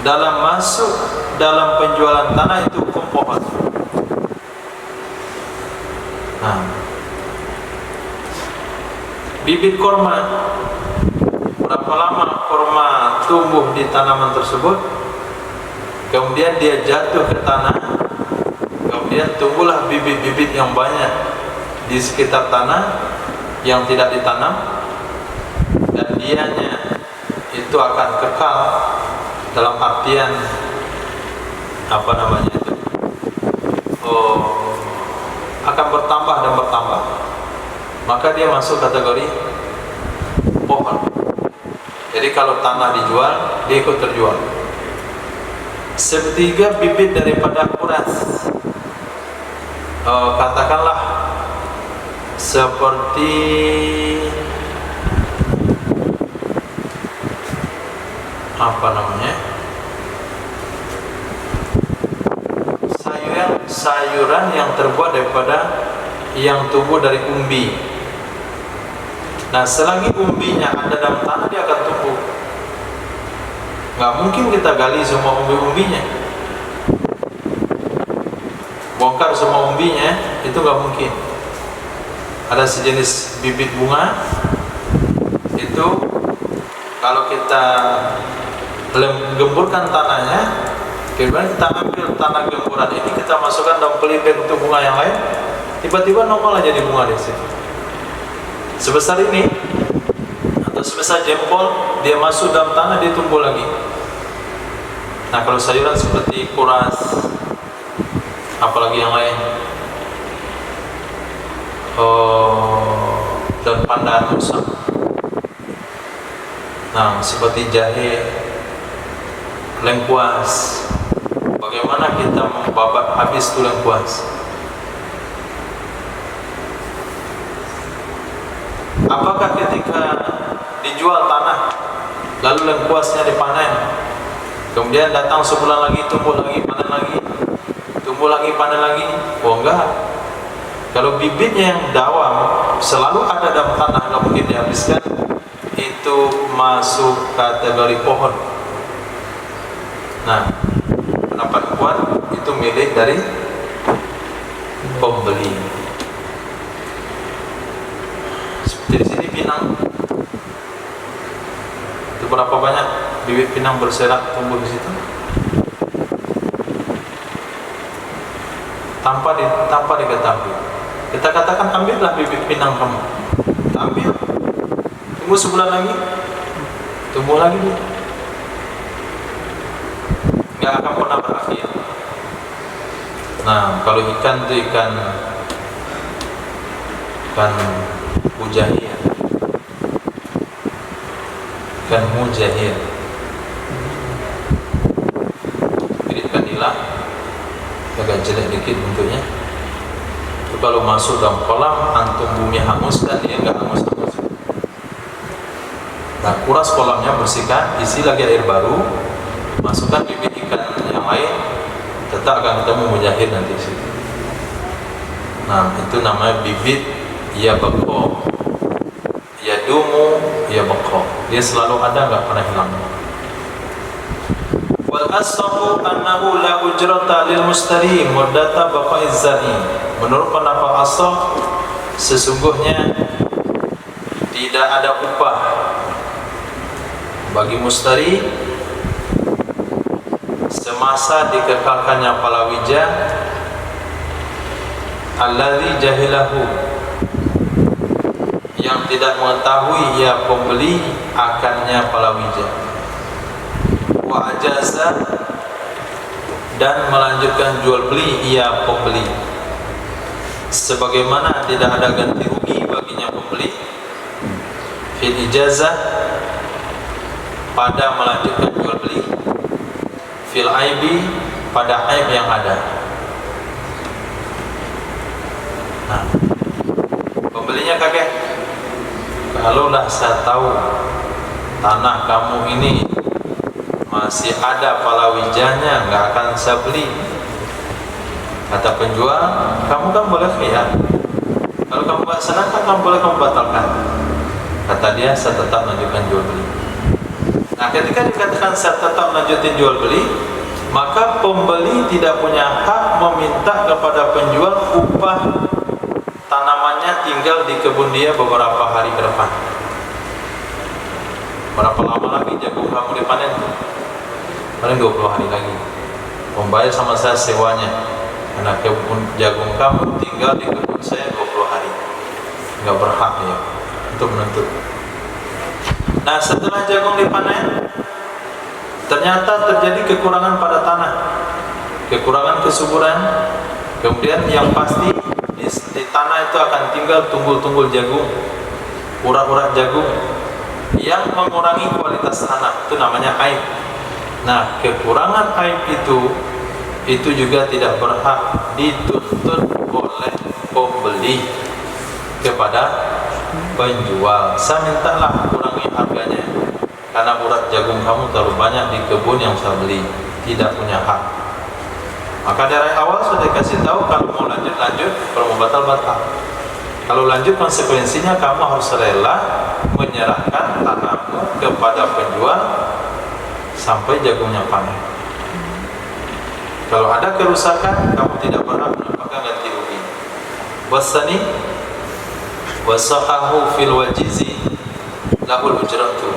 dalam masuk dalam penjualan tanah itu hukum pohon. Nah, bibit korma, berapa lama korma tumbuh di tanaman tersebut, kemudian dia jatuh ke tanah, kemudian tumbuhlah bibit-bibit yang banyak di sekitar tanah yang tidak ditanam, dan dianya itu akan kekal dalam artian akan bertambah dan bertambah, maka dia masuk kategori pohon. Jadi kalau tanah dijual, dia ikut terjual. Sepertiga bibit daripada kuras, katakanlah seperti sayuran yang terbuat daripada yang tumbuh dari umbi. Nah, selagi umbinya ada dalam tanah, dia akan tumbuh. Nggak mungkin kita gali semua umbi-umbinya, bongkar semua umbinya, itu nggak mungkin. Ada sejenis bibit bunga itu, kalau kita gemburkan tanahnya, kemudian kita ambil tanah gemburan ini, kita masukkan dalam pelipir untuk bunga yang lain, tiba-tiba normal aja di bunga di situ. Sebesar ini atau sebesar jempol, dia masuk dalam tanah, dia tumbuh lagi. Nah, kalau sayuran seperti kuras, apalagi yang lain, dan pandan rusak. Nah, seperti jahe, lengkuas, bagaimana kita membabat habis itu lengkuas? Apakah ketika dijual tanah, lalu lengkuasnya dipanen, kemudian datang sebulan lagi, tumbuh lagi, panen lagi, tumbuh lagi, panen lagi? Oh enggak. Kalau bibitnya yang dawam selalu ada dalam tanah, nggak mungkin dihabiskan, itu masuk kategori pohon. Nah, pendapat kuat itu milik dari pembeli. Seperti di sini pinang, itu berapa banyak? bibit pinang berserak tumbuh di situ? Tanpa diketahui. Kita katakan ambillah bibit pinang kamu. Ambil. Tunggu sebulan lagi. Tumbuh lagi dia. Nggak akan pernah berakhir. Nah, kalau ikan itu ikan mujahir. Ikan mujahir. Ikan nila agak jelek dikit bentuknya. Itu kalau masuk dalam kolam, antum bumi hanguskan, dia nggak hangus-hangus. Nah, kuras kolamnya, bersihkan, isi lagi air baru, masukkan bibit ikan yang lain, tetap akan ketemu mujahir nanti situ. Nah, itu namanya bibit ya bako, ya dumu, ya bako. Dia selalu ada, nggak pernah hilang. Wal ashahu annahu la ujrata lil mustari muddata baqa'iz zari. Menurut pendapat ashab, sesungguhnya tidak ada upah bagi mustari semasa dikekalkannya palawija alladzi jahilahu, yang tidak mengetahui ia pembeli akannya palawija, wa ajaza, dan melanjutkan jual beli ia pembeli, sebagaimana tidak ada ganti rugi baginya pembeli fil ijazah, pada melanjutkan jual beli, fil aibi, pada aib yang ada. Nah, pembelinya kaget, kalaulah saya tahu tanah kamu ini masih ada palawijanya, nggak akan saya beli. Kata penjual, kamu kan boleh khiyar, kalau kamu nggak senang kan kamu boleh kamu batalkan. Kata dia, saya tetap lanjutkan jual beli. Nah, ketika dikatakan saya tetap lanjutin jual beli, maka pembeli tidak punya hak meminta kepada penjual upah tanamannya tinggal di kebun dia beberapa hari ke depan. Berapa lama lagi jagung kamu dipanen? Paling 20 hari lagi. Membayar sama saya sewanya, karena kebun jagung kamu tinggal di kebun saya 20 hari. Nggak berhak ya untuk menuntut. Nah, setelah jagung dipanen, ternyata terjadi kekurangan pada tanah, kekurangan kesuburan. Kemudian yang pasti di tanah itu akan tinggal tunggul-tunggul jagung, urat-urat jagung yang mengurangi kualitas tanah. Itu namanya aib. Nah, kekurangan aib itu juga tidak berhak dituntut oleh pembeli kepada penjual. Saya mintalah kurangi harganya, karena urat jagung kamu terlalu banyak di kebun yang saya beli. Tidak punya hak. Maka dari awal sudah dikasih tahu, kalau mau lanjut, kalau mau batal. Kalau lanjut, konsekuensinya kamu harus rela menyerahkan tanahmu kepada penjual sampai jagungnya panen. Kalau ada kerusakan, kamu tidak berhak mendapatkan ganti rugi. Wasani wasahahu fil wajizi lahul ujratu.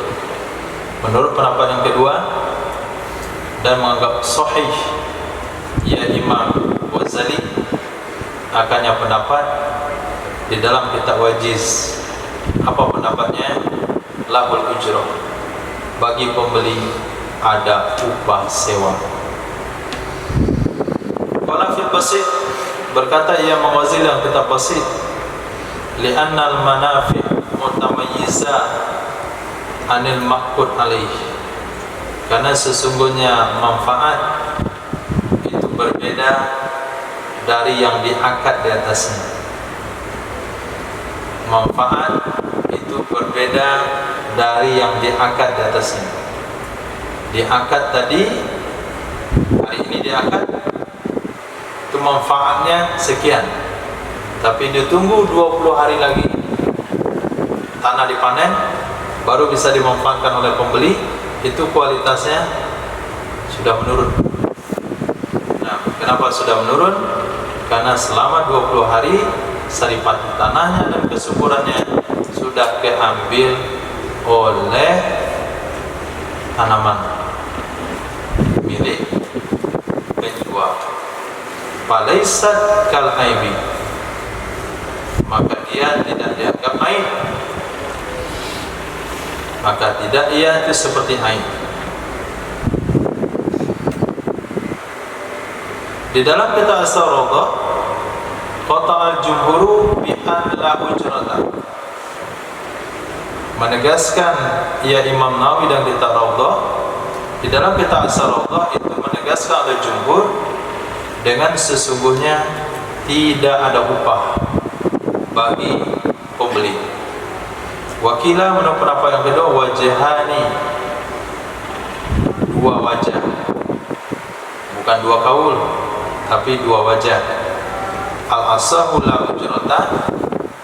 Menurut pendapat yang kedua dan menganggap sahih ya Imam Ghazali, akannya pendapat di dalam kitab Wajiz. Apa pendapatnya? Lahul ujrah, bagi pembeli ada upah sewa. Qala fil basit, berkata Imam Ghazali dalam kitab Basit, li'annal manafi' mutamayyiza anil maqud alaih, karena sesungguhnya manfaat itu berbeda dari yang diakad di atasnya. Manfaat itu berbeda dari yang diakad di atasnya. Diakad tadi, hari ini diakad, itu manfaatnya sekian, tapi ditunggu 20 hari lagi tanah dipanen, baru bisa dimanfaatkan oleh pembeli. Itu kualitasnya sudah menurun. Nah, kenapa sudah menurun? Karena selama 20 hari saripati tanahnya dan kesuburannya sudah keambil oleh tanaman milik penjual. Falaisat kal aibi, maka dia tidak dianggap aib, maka tidak ia itu seperti aib. Di dalam kitab As-Sawradah, qata al-jumhuru bi an la ujrata, menegaskan ya Imam Nawawi dan kitab Raudhah, di dalam kitab As-Sawradah itu menegaskan oleh jumhur dengan sesungguhnya tidak ada upah bagi pembeli. Wakilah menurut pendapat yang kedua, wajhani, dua wajah, bukan dua kaul tapi dua wajah. Al-asahu la ujrata,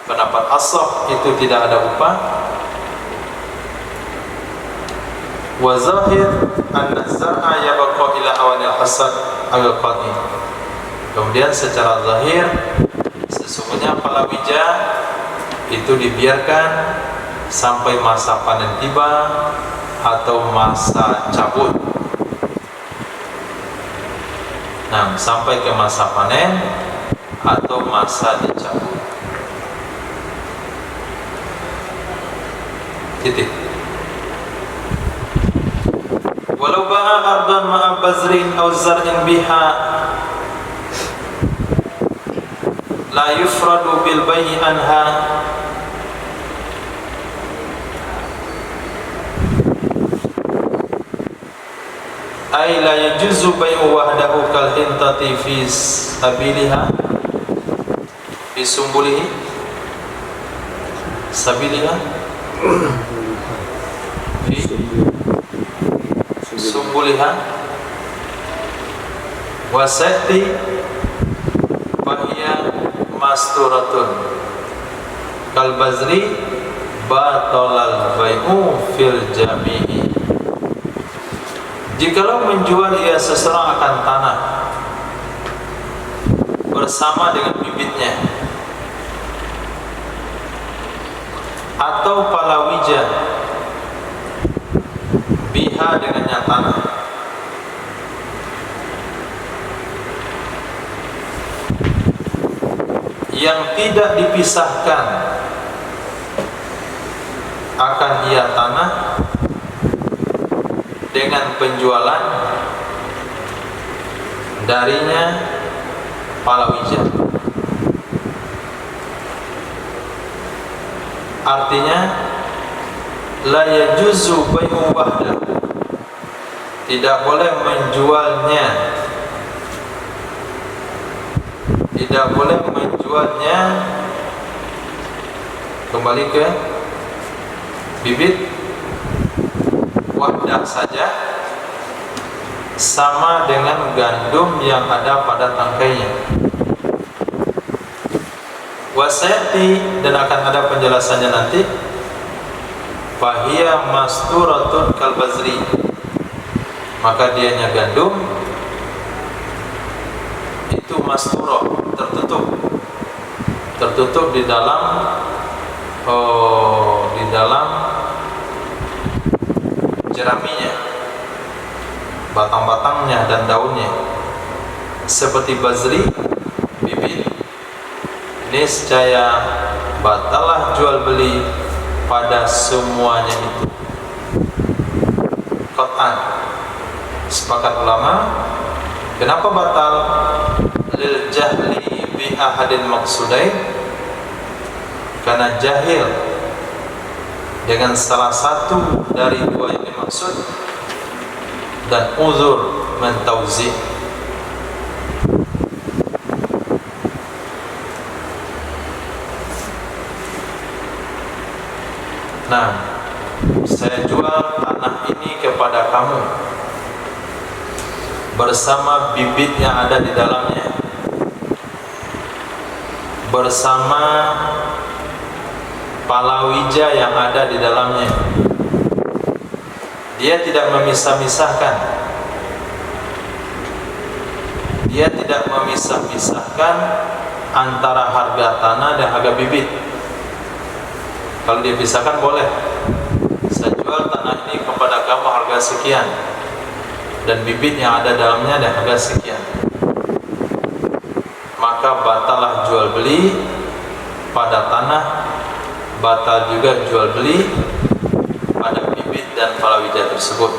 pendapat asah itu tidak ada upah. Wa zahir anna zar'a yabqa ila awanil hasad al-qadi. Kemudian secara zahir sesungguhnya palawija itu dibiarkan sampai masa panen tiba atau masa cabut. Nah, sampai ke masa panen atau masa dicabut. Titik. Walau ba'a ardan ma'a bazrin aw zar'in biha la yufradu bil bai'i anha, ay la yajuzu bai'u wahdahu kal hintati fi sabiliha fi sumbulihi sabiliha fi sumbuliha wasati fahiya masturatun kal bazri batalal bai'u fil jami'i. Jikalau menjual ia seseorang akan tanah bersama dengan bibitnya atau palawija biha dengannya tanah, yang tidak dipisahkan akan ia tanah dengan penjualan darinya palawija. Artinya la yajuzu bai'u wahdah, tidak boleh menjualnya, tidak boleh menjualnya kembali ke bibit wahdah saja sama dengan gandum yang ada pada tangkainya. Wasayati, dan akan ada penjelasannya nanti. Fahiya masturatun kal bazri, maka dianya gandum itu masturah, tertutup di dalam jeraminya, batang-batangnya dan daunnya. Seperti bazri, bibit, niscaya batalah jual beli pada semuanya itu. Qat'an, sepakat ulama. Kenapa batal? Lil jahli bi ahadil maqsudain, karena jahil dengan salah satu dari dua yang dimaksud, dan uzur mentauzi. Nah, saya jual tanah ini kepada kamu bersama bibit yang ada di dalamnya, bersama palawija yang ada di dalamnya. Dia tidak memisah-misahkan. Dia tidak memisah-misahkan antara harga tanah dan harga bibit. Kalau dia pisahkan boleh. Saya jual tanah ini kepada kamu harga sekian dan bibit yang ada dalamnya ada harga sekian, maka batallah jual beli pada tanah, batal juga jual beli pada bibit dan palawija tersebut.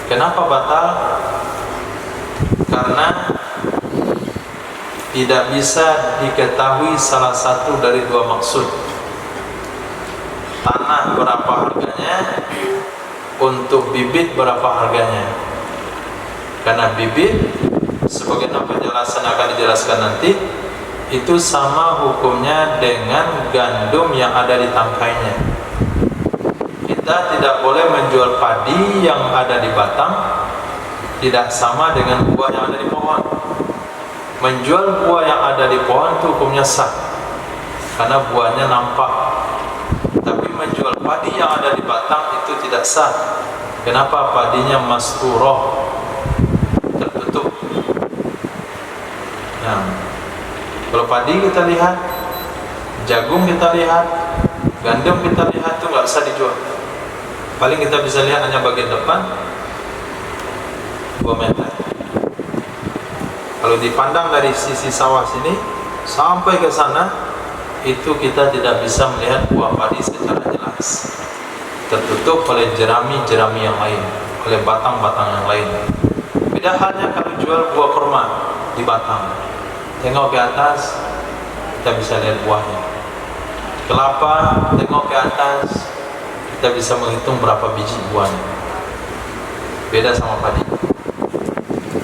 Kenapa batal? Karena tidak bisa diketahui salah satu dari dua maksud. Tanah berapa harganya, untuk bibit berapa harganya. Karena bibit, sebagaimana penjelasan akan dijelaskan nanti, itu sama hukumnya dengan gandum yang ada di tangkainya. Kita tidak boleh menjual padi yang ada di batang, tidak sama dengan buah yang ada di pohon. Menjual buah yang ada di pohon itu hukumnya sah, karena buahnya nampak. Tapi menjual padi yang ada di batang itu tidak sah. Kenapa? Padinya masturoh, tertutup. Nah, kalau padi kita lihat, jagung kita lihat, gandum kita lihat, itu nggak bisa dijual. Paling kita bisa lihat hanya bagian depan 2 meter. Kalau dipandang dari sisi sawah sini sampai ke sana, itu kita tidak bisa melihat buah padi secara jelas. Tertutup oleh jerami-jerami yang lain, oleh batang-batang yang lain. Beda halnya kalau jual buah kurma di batang. Tengok ke atas, kita bisa lihat buahnya. Kelapa, tengok ke atas, kita bisa menghitung berapa biji buahnya. Beda sama padi.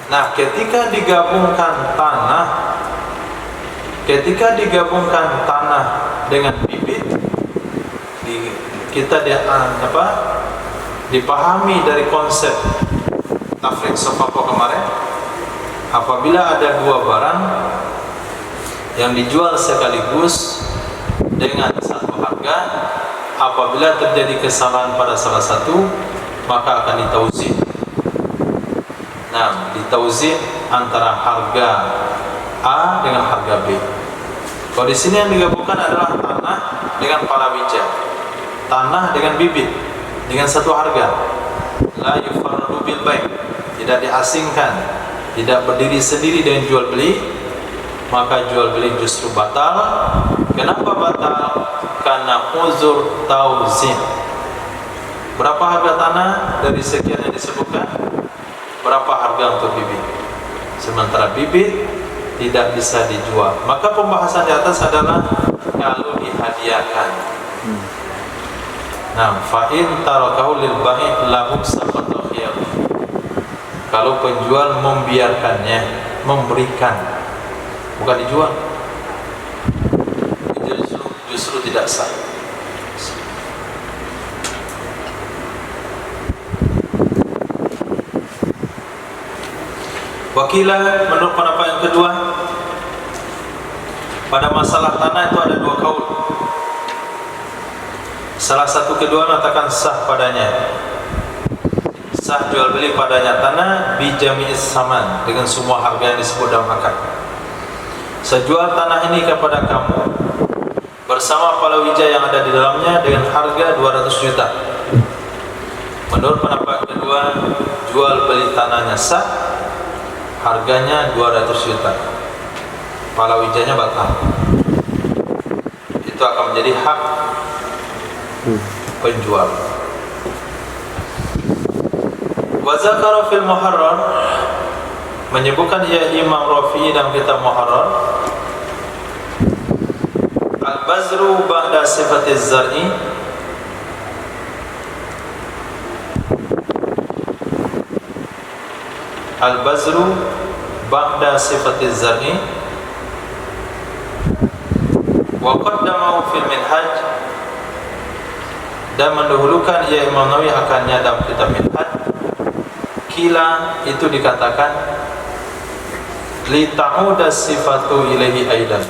Nah, ketika digabungkan tanah dengan bibit, kita dipahami dari konsep tafrik sofapo kemarin. Apabila ada dua barang yang dijual sekaligus dengan satu harga, apabila terjadi kesalahan pada salah satu, maka akan ditauzin. Nah, ditauzin antara harga A dengan harga B. Kalau di sini yang digabungkan adalah tanah dengan palawija, tanah dengan bibit, dengan satu harga. La yufarradu bil bai', tidak diasingkan, tidak berdiri sendiri dengan jual beli, maka jual beli justru batal. Kenapa batal? Karena uzur tauzin. Berapa harga tanah dari sekian yang disebutkan? Berapa harga untuk bibit? Sementara bibit tidak bisa dijual. Maka pembahasan di atas adalah kalau dihadiahkan. Nah, fa'in tarakahu lil bai' lahu saqatu khiyar. Kalau penjual membiarkannya, memberikan, bukan dijual, itu justru tidak sah. Wakilah, menurut pendapat yang kedua, pada masalah tanah itu ada dua kaul. Salah satu kedua mengatakan sah padanya, sah jual beli padanya tanah bijami'is saman, dengan semua harga yang disebut dalam akad. Saya jual tanah ini kepada kamu bersama palawija yang ada di dalamnya dengan harga 200 juta. Menurut pendapat kedua, jual beli tanahnya sah, harganya 200 juta, palawijanya batal. Itu akan menjadi hak penjual. Wa zakara fil muharrar, menyebutkan ya Imam Rafi'i dalam kitab Muharrar, al-bazru ba'da sifatiz zar'i, al-bazru ba'da sifatiz zar'i wa qaddamahu fil minhaj, dan mendahulukan ya Imam Nawawi akannya dalam kitab Minhaj. Kila itu dikatakan li ta'uda sifatu ilaihi aidan.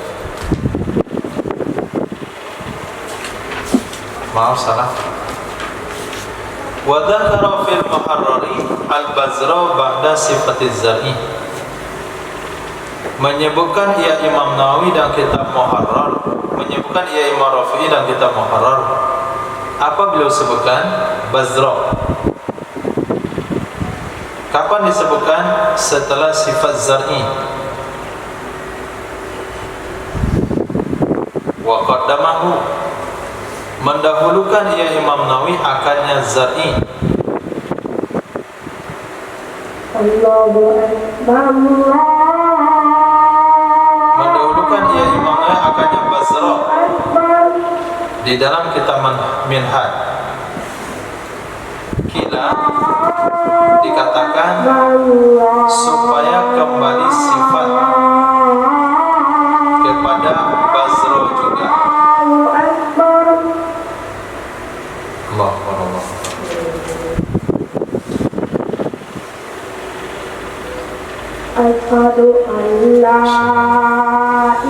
Maaf, salah. Wa dzakara fil muharrari al-bazra ba'da sifatiz zar'i, menyebutkan ya Imam Nawawi dan kitab Muharrar, menyebutkan ya Imam Rafi'i dan kitab Muharrar. Apa beliau sebutkan? Bazra. Kapan disebutkan? Setelah sifat zar'i. Wa qaddamahu, mendahulukan ia Imam Nawawi akannya zar'i. Mendahulukan ia Imam Nawawi akannya Bazra di dalam kitab Minhaj. Kila dikatakan supaya kembali sifat kepada Bazra juga. Allah Allah. Asyhadu an la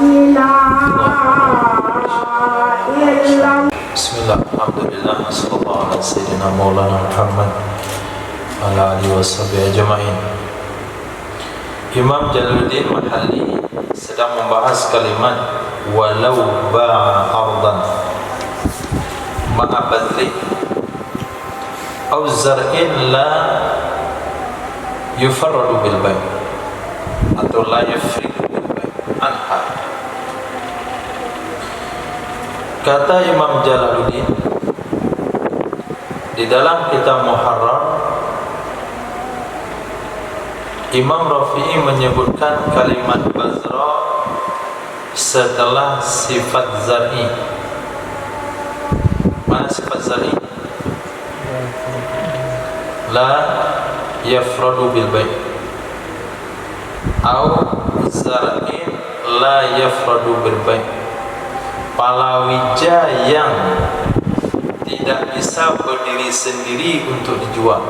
ilaha illallah. Bismillah, alhamdulillah, sallallahu ala sayyidina maulana Muhammad ala alihi washabihi ajma'in. Imam Jalaluddin Mahalli sedang membahas kalimat walau ba'a ardan ma'a badri aw zar'in la yufarradu bil bay' atau la yafridu bil bay' anha. Kata Imam Jalaluddin di dalam kitab Muharrar, Imam Rafi'i menyebutkan kalimat Bazra setelah sifat zar'i. Mana sifat zar'i? La yafradu bil bay' au zar'in la yafradu bil bay'. Palawija yang tidak bisa berdiri sendiri untuk dijual.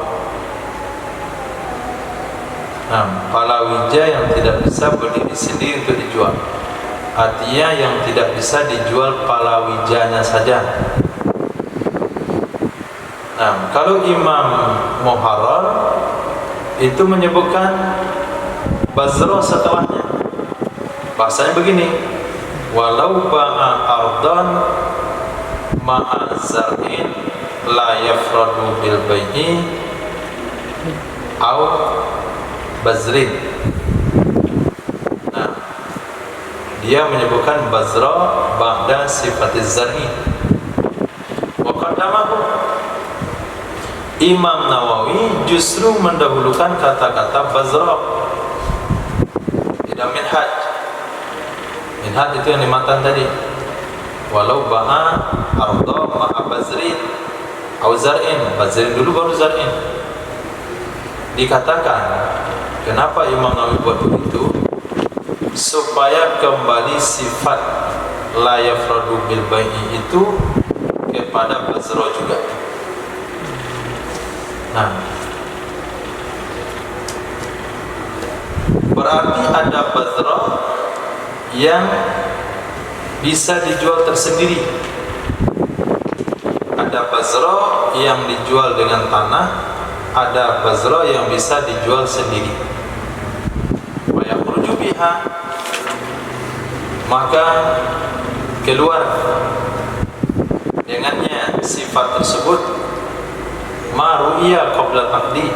Palawija yang tidak bisa berdiri sendiri untuk dijual, artinya yang tidak bisa dijual palawijanya saja. Kalau Imam Muharrar itu menyebutkan Bazra setelahnya. Bahasanya begini, walau ba'a ardan ma'a zar'in la yafradu bil bai'i au bazrin. Dia menyebutkan Bazra ba'da sifatiz zar'i. Wa qaddamahu, Imam Nawawi justru mendahulukan kata-kata Bazra di dalam Minhaj. Minhaj itu yang dimatan tadi, walau ba'a arda ma'a bazrin au zar'in. Bazrin dulu baru zar'in. Dikatakan kenapa Imam Nawawi buat begitu? Supaya kembali sifat la yafradu bil bai'i itu kepada Bazra juga. Berarti ada Bazra yang bisa dijual tersendiri, ada Bazra yang dijual dengan tanah, ada Bazra yang bisa dijual sendiri. Wa yakhruju biha, maka keluar dengannya sifat tersebut ma ru'iya qabla taqdi,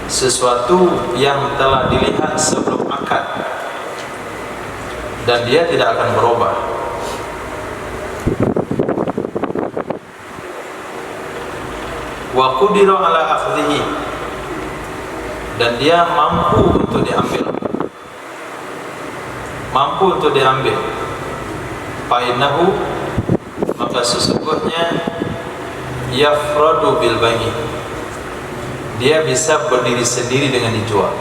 sesuatu yang telah dilihat sebelum akad dan dia tidak akan berubah. Wa qudira ala akhdhihi, dan dia mampu untuk diambil. Mampu untuk diambil. Fainahu, maka sesungguhnya yafradu bil bai'i, dia bisa berdiri sendiri dengan dijual.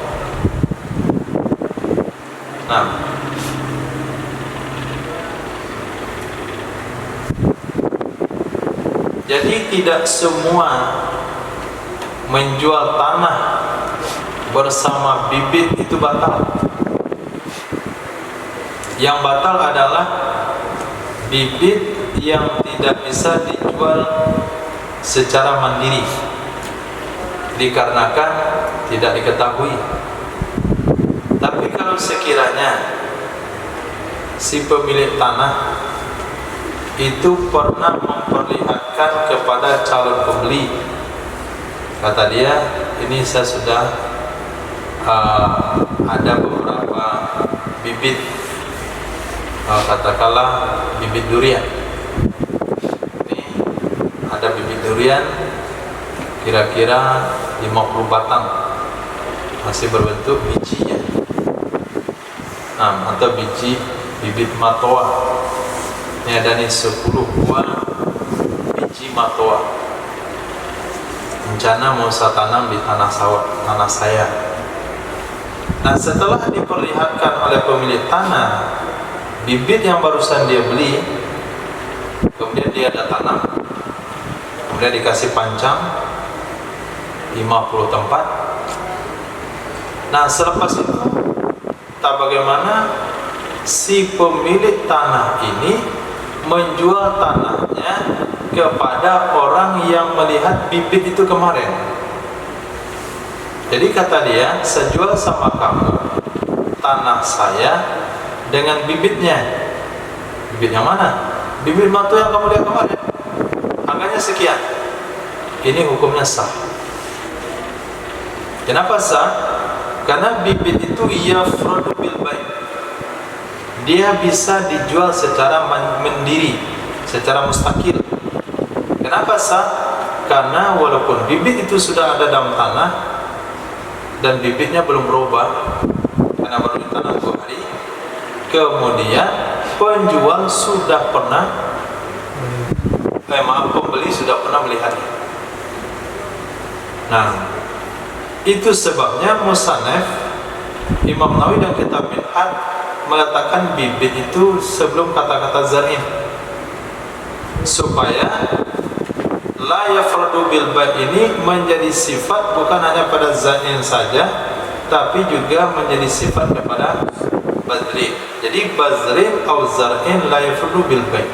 Jadi tidak semua menjual tanah bersama bibit itu batal. Yang batal adalah bibit yang tidak bisa dijual secara mandiri dikarenakan tidak diketahui. Tapi kalau sekiranya si pemilik tanah itu pernah memperlihatkan kepada calon pembeli, kata dia, ini saya sudah ada beberapa bibit, katakanlah bibit durian. Ini ada bibit durian kira-kira 50 batang, masih berbentuk bijinya. Nah, atau bibit matoa. Ini ada nih 10 buah biji matoa. Rencana mau saya tanam di tanah saya. Nah, setelah diperlihatkan oleh pemilik tanah bibit yang barusan dia beli, kemudian dia ada tanam, kemudian dikasih pancang 50 tempat. Nah, selepas itu tak bagaimana si pemilik tanah ini menjual tanahnya kepada orang yang melihat bibit itu kemarin. Jadi kata dia, saya jual sama kamu tanah saya dengan bibitnya. Bibit yang mana? Bibit matu yang kamu lihat kemarin, harganya sekian. Ini hukumnya sah. Kenapa sah? Karena bibit itu yafradu bil bai', dia bisa dijual secara mandiri, secara mustakil. Kenapa sah? Karena walaupun bibit itu sudah ada dalam tanah dan bibitnya belum berubah karena baru ditanam 2 hari, kemudian penjual sudah pernah pembeli sudah pernah melihatnya. Nah, itu sebabnya musannaf Imam Nawawi dan kitab Minhaj meletakkan bibit itu sebelum kata-kata zar'in, supaya la yafradu bil bai' ini menjadi sifat bukan hanya pada zar'in saja, tapi juga menjadi sifat kepada bazrin. Jadi bazrin atau zar'in la yafradu bil bai',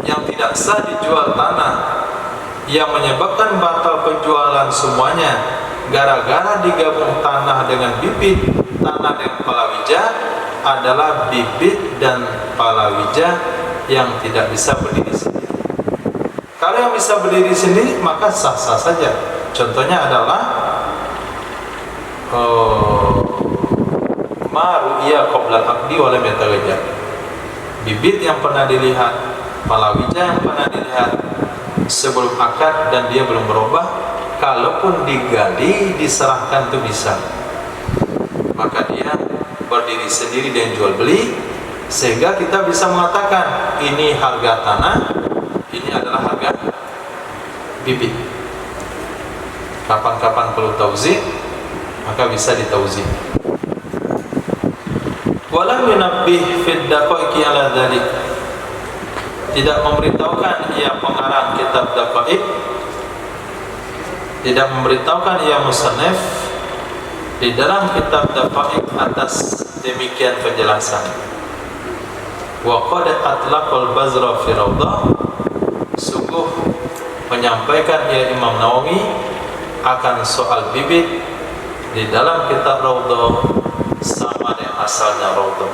yang tidak sah dijual tanah, yang menyebabkan batal penjualan semuanya gara-gara digabung tanah dengan bibit, tanah dengan palawija, adalah bibit dan palawija yang tidak bisa berdiri sendiri. Kalau yang bisa berdiri sendiri maka sah-sah saja. Contohnya adalah ma ru'ya qabla al-aqdi wa lam yataghayyan. Bibit yang pernah dilihat, palawija yang pernah dilihat sebelum akad dan dia belum berubah, kalaupun digali diserahkan itu bisa, maka dia berdiri sendiri dan jual beli, sehingga kita bisa mengatakan ini harga tanah, ini adalah harga bibit. Kapan-kapan perlu tauzi, maka bisa ditauzi. Walam yunabbih fid daqaiqi ala dzalik, tidak memberitahukan ia pengarang kitab Daqaiq, tidak memberitahukan ia musannaf di dalam kitab Daqaiq atas demikian penjelasan. Wa qad atlaqal bazra fi rawdah, sungguh menyampaikan ia Imam Nawawi akan soal bibit di dalam kitab Rawdah sama dengan asalnya Rawdah.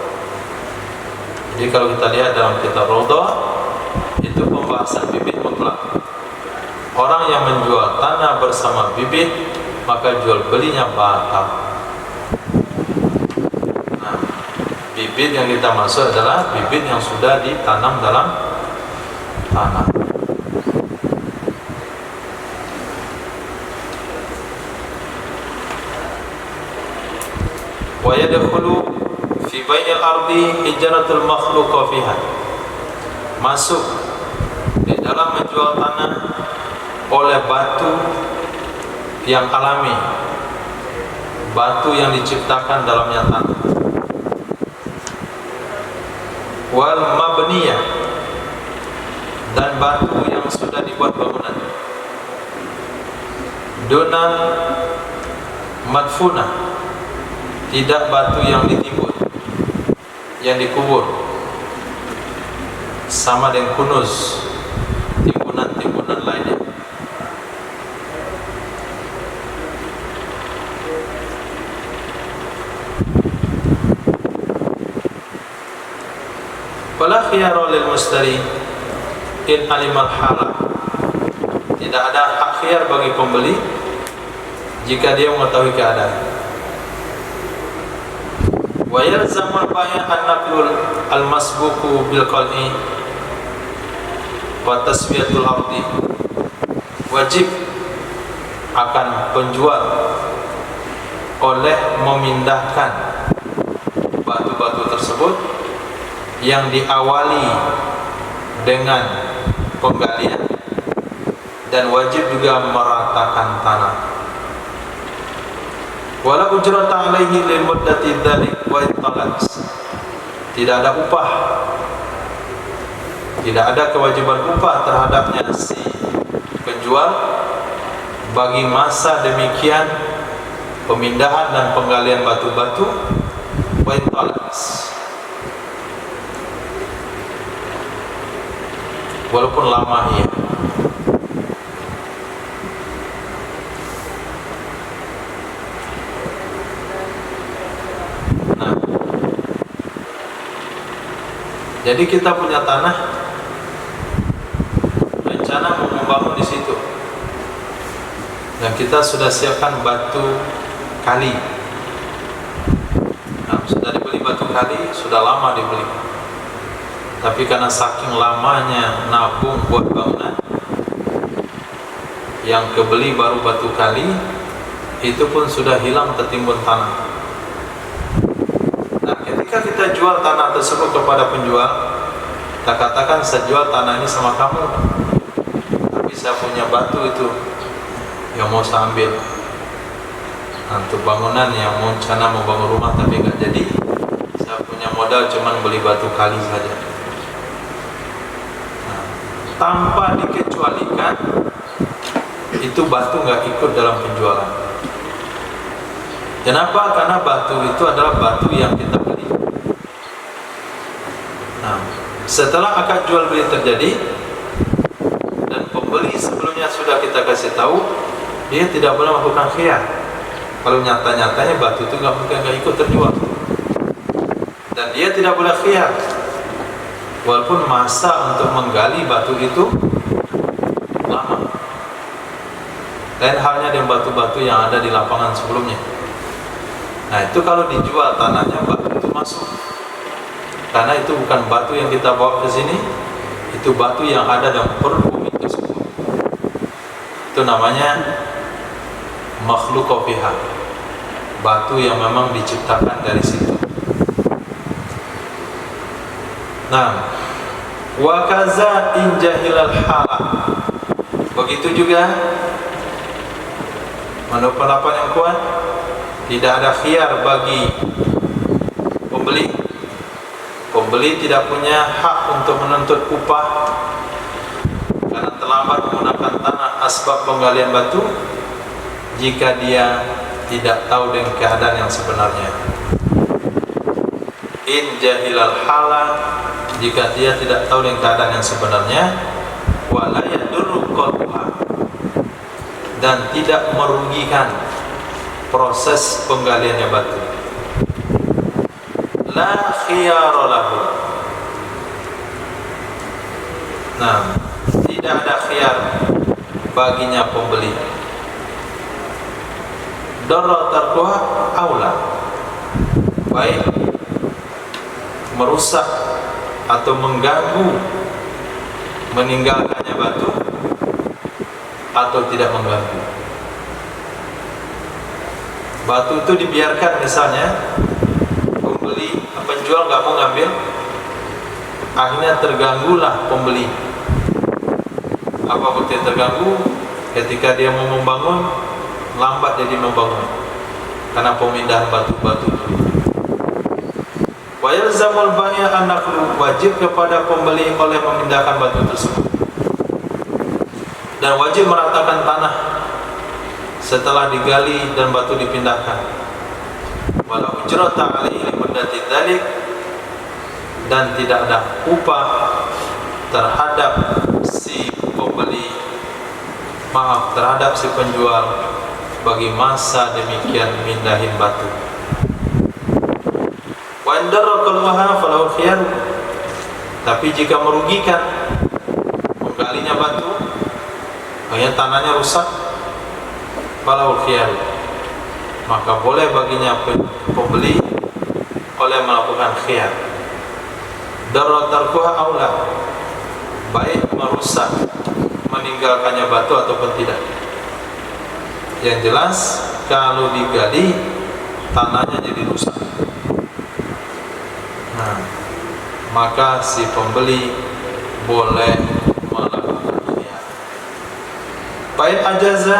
Jadi kalau kita lihat dalam kitab Rawdah itu pembahasan bibit mutlak. Orang yang menjual tanah bersama bibit maka jual belinya batal. Nah, bibit yang kita maksud adalah bibit yang sudah ditanam dalam tanah. Wa yadkhulu fi bai'il ardi hijratul makhluqa fiha, masuk di dalam menjual tanah oleh batu yang alami, batu yang diciptakan dalamnya tanah. Wal mabniyah, dan batu yang sudah dibuat bangunan. Dunal madfunah, tidak batu yang ditimbun, yang dikubur, sama dengan kunuz, timbunan-timbunan lainnya. Wala khiyara lil mustari in alimal halah, tidak ada hak khiyar bagi pembeli jika dia mengetahui keadaan. Wa yalzamul bai' an-naqlul al-masbuqu bil qal'i wa taswiyatul ardi. Wajib akan penjual oleh memindahkan batu-batu tersebut yang diawali dengan penggalian, dan wajib juga meratakan tanah. Wala ujrata alaihi li muddati dzalik wa talat. Tidak ada upah, tidak ada kewajiban upah terhadapnya si penjual bagi masa demikian pemindahan dan penggalian batu-batu wa talat. Walaupun lama ia. Nah, jadi kita punya tanah, rencana mau membangun di situ, dan kita sudah siapkan batu kali. Nah, sudah dibeli batu kali, sudah lama dibeli. Tapi karena saking lamanya nabung buat bangunan, yang kebeli baru batu kali, itu pun sudah hilang tertimbun tanah. Nah, ketika kita jual tanah tersebut kepada penjual, kita katakan saya jual tanah ini sama kamu, tapi saya punya batu itu yang mau saya ambil. Nah, untuk bangunan yang mau rencana mau bangun rumah tapi nggak jadi, saya punya modal cuman beli batu kali saja. Tanpa dikecualikan, itu batu nggak ikut dalam penjualan. Kenapa? Karena batu itu adalah batu yang kita beli. Nah, setelah akad jual beli terjadi dan pembeli sebelumnya sudah kita kasih tahu, dia tidak boleh melakukan khiyar. Kalau nyata-nyatanya batu itu nggak ikut terjual, dan dia tidak boleh khiyar. Walaupun masa untuk menggali batu itu lama. Lain halnya dengan batu-batu yang ada di lapangan sebelumnya. Nah, itu kalau dijual tanahnya, batu itu masuk. Karena itu bukan batu yang kita bawa ke sini, itu batu yang ada dalam perut bumi tersebut. Itu namanya makhluqa fiha, batu yang memang diciptakan dari situ. Nah, wa kaza in jahilal halah. Begitu juga menurut pendapat yang kuat, tidak ada khiyar bagi pembeli. Pembeli tidak punya hak untuk menuntut upah karena terlambat menggunakan tanah asbab penggalian batu jika dia tidak tahu dengan keadaan yang sebenarnya. In jahilal halah, jika dia tidak tahu dengan keadaan yang sebenarnya, wala yadurru qat'uha, dan tidak merugikan proses penggaliannya batu. La khiyara lahu. Nah, tidak ada khiyar baginya pembeli. Darra tarkuha aula, baik merusak atau mengganggu meninggalkannya batu atau tidak mengganggu. Batu itu dibiarkan, misalnya penjual nggak mau ngambil, akhirnya terganggulah pembeli. Apa bukti terganggu? Ketika dia mau membangun, lambat jadi membangun karena pemindahan batu-batu. Wa yalzamul bai' an-naqlu, wajib kepada pembeli oleh memindahkan batu tersebut, dan wajib meratakan tanah setelah digali dan batu dipindahkan. Walau ujrata alaihi limuddati dzalik, dan tidak ada upah terhadap si pembeli, terhadap si penjual bagi masa demikian mindahin batu. Wa indara qalwaha falahu khiyar, tapi jika merugikan menggalinya batu, hanya tanahnya rusak, falahu khiyar, maka boleh baginya pembeli oleh melakukan khiyar. Darurat tarkuha aula, baik merusak meninggalkannya batu ataupun tidak. Yang jelas kalau digali tanahnya jadi rusak, nah, maka si pembeli boleh melakukan khiyar. Baik ajaza,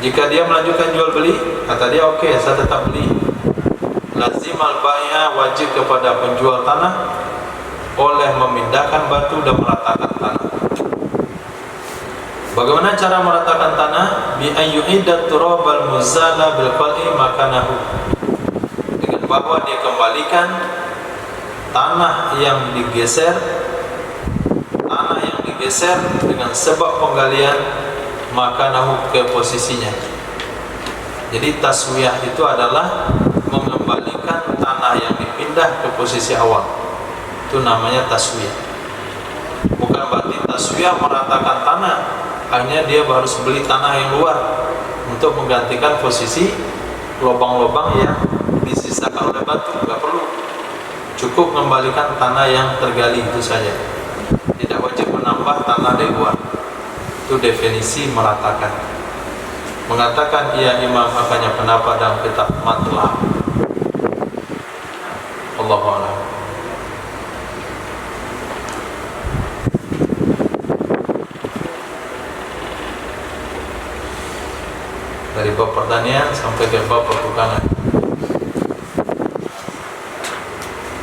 jika dia melanjutkan jual beli, kata dia oke, saya tetap beli. Lazim al-bai'a, wajib kepada penjual tanah oleh memindahkan batu dan meratakan tanah. Bagaimana cara meratakan tanah? Bi ayyu'idat turabal muzala bil qal'i makanahu, dengan bahwa dia kembalikan tanah yang digeser dengan sebab penggalian makanahu, ke posisinya. Jadi taswiyah itu adalah mengembalikan tanah yang dipindah ke posisi awal. Itu namanya taswiyah. Bukan berarti taswiyah meratakan tanah, hanya dia harus beli tanah yang luar untuk menggantikan posisi lubang-lubang yang disisakan oleh batu. Tidak perlu, cukup mengembalikan tanah yang tergali itu saja. Tidak wajib menambah tanah di luar. Itu definisi meratakan. Mengatakan ia Imam apanya pendapat dalam kitab Matlah. Allahu a'lam. Dari bab pertanian sampai ke bab pertukangan.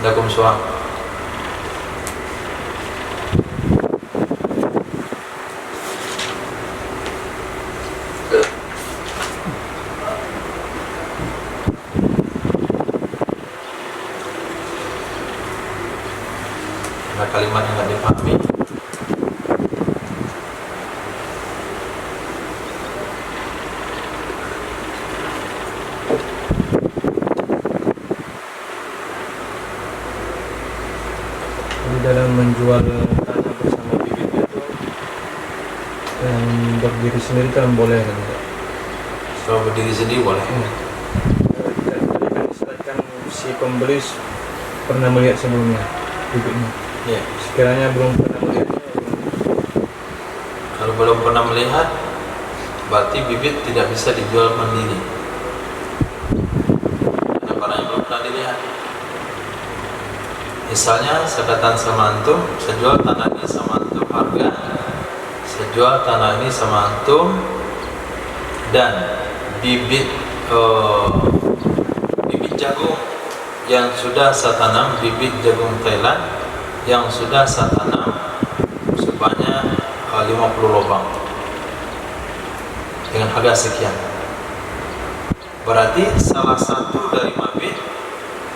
Lakum suam. Ada kalimat yang tidak dipahami. Dalam menjual tanah bersama bibitnya itu yang berdiri sendiri kan boleh kan? So berdiri sendiri boleh. Kan si pembeli pernah melihat sebelumnya bibitnya. Ya. Sekiranya belum pernah melihatnya, Kalau belum pernah melihat, berarti bibit tidak bisa dijual mandiri. Karena barang yang belum pernah dilihat. Misalnya sekatan sama antum, sejual tanah ini sama antum harga, sejual tanah ini sama antum, dan bibit jagung yang sudah saya tanam, bibit jagung Thailand yang sudah saya tanam sebanyak 50 lubang dengan harga sekian. Berarti salah satu dari mabit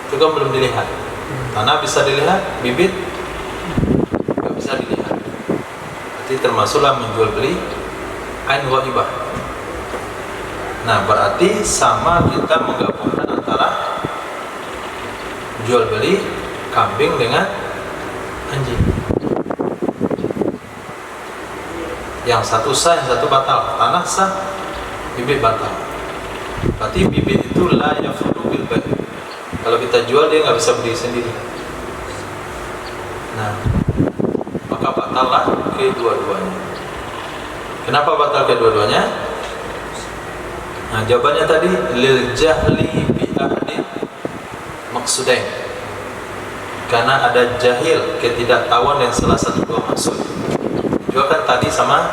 itu kan belum dilihat. Tanah bisa dilihat, bibit tidak bisa dilihat. Berarti termasuklah menjual beli ain ghaibah. Nah, berarti sama kita menggabungkan antara jual beli kambing dengan anjing. Yang satu sah, yang satu batal. Tanah sah, bibit batal. Berarti bibit itu la yafudu bil bai'. Kalau kita jual dia nggak bisa berdiri sendiri. Nah, maka batallah kedua-duanya. Kenapa batal kedua-duanya? Nah, jawabannya tadi lil jahli bi ahdi maksudain. Karena ada jahil, ketidaktahuan dan salah satu dua maksud. Juga kan tadi sama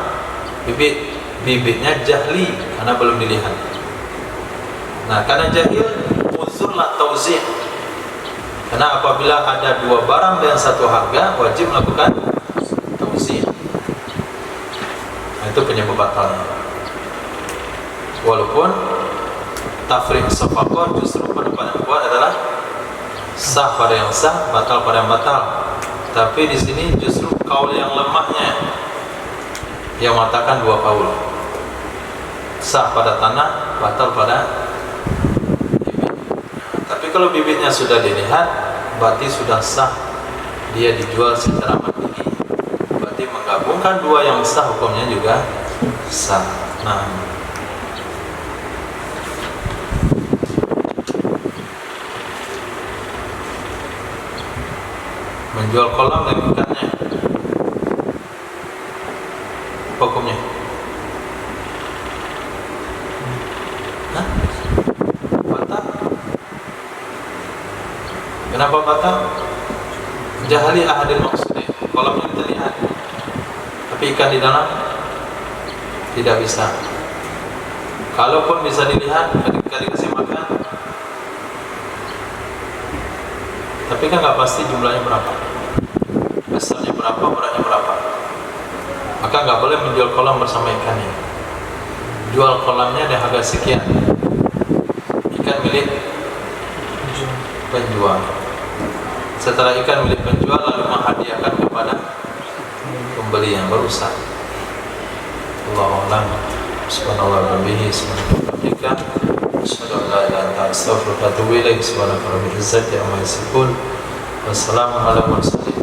bibit, bibitnya jahli karena belum dilihat. Nah, karena jahil uzurlah tauzih. Karena apabila ada dua barang dengan satu harga, wajib melakukan tauzih. Nah, itu penyebab batalnya. Walaupun tafriq safaqah justru pendapat yang kuat adalah sah pada yang sah, batal pada yang batal. Tapi di sini justru kaul yang lemahnya yang mengatakan dua kaul. Sah pada tanah, batal pada bibit. Tapi kalau bibitnya sudah dilihat, berarti sudah sah dia dijual secara mandiri. Berarti menggabungkan dua yang sah hukumnya juga sah. Nah, menjual kolam dan ikannya, hukumnya? Hah? Batal? Kenapa batal? Jahali ahadil maksudnya, kolamnya kita lihat, tapi ikan di dalam tidak bisa. Kalaupun bisa dilihat ketika dikasih makan, tapi kan nggak pasti jumlahnya berapa, besarnya berapa, beratnya berapa. Maka nggak boleh menjual kolam bersama ikannya. Jual kolamnya ada harga sekian, ikan milik penjual. Setelah ikan milik penjual lalu menghadiahkan kepada pembeli yang baru sah. Allahu a'lam. Subhanallah wa bihamdihi, subhanallah. Asyhadu an la ilaha illa anta, astaghfiruka wa atubu ilaik. Subhanaka rabbil izzati amma yasifun. Wassalamu ala mursalin.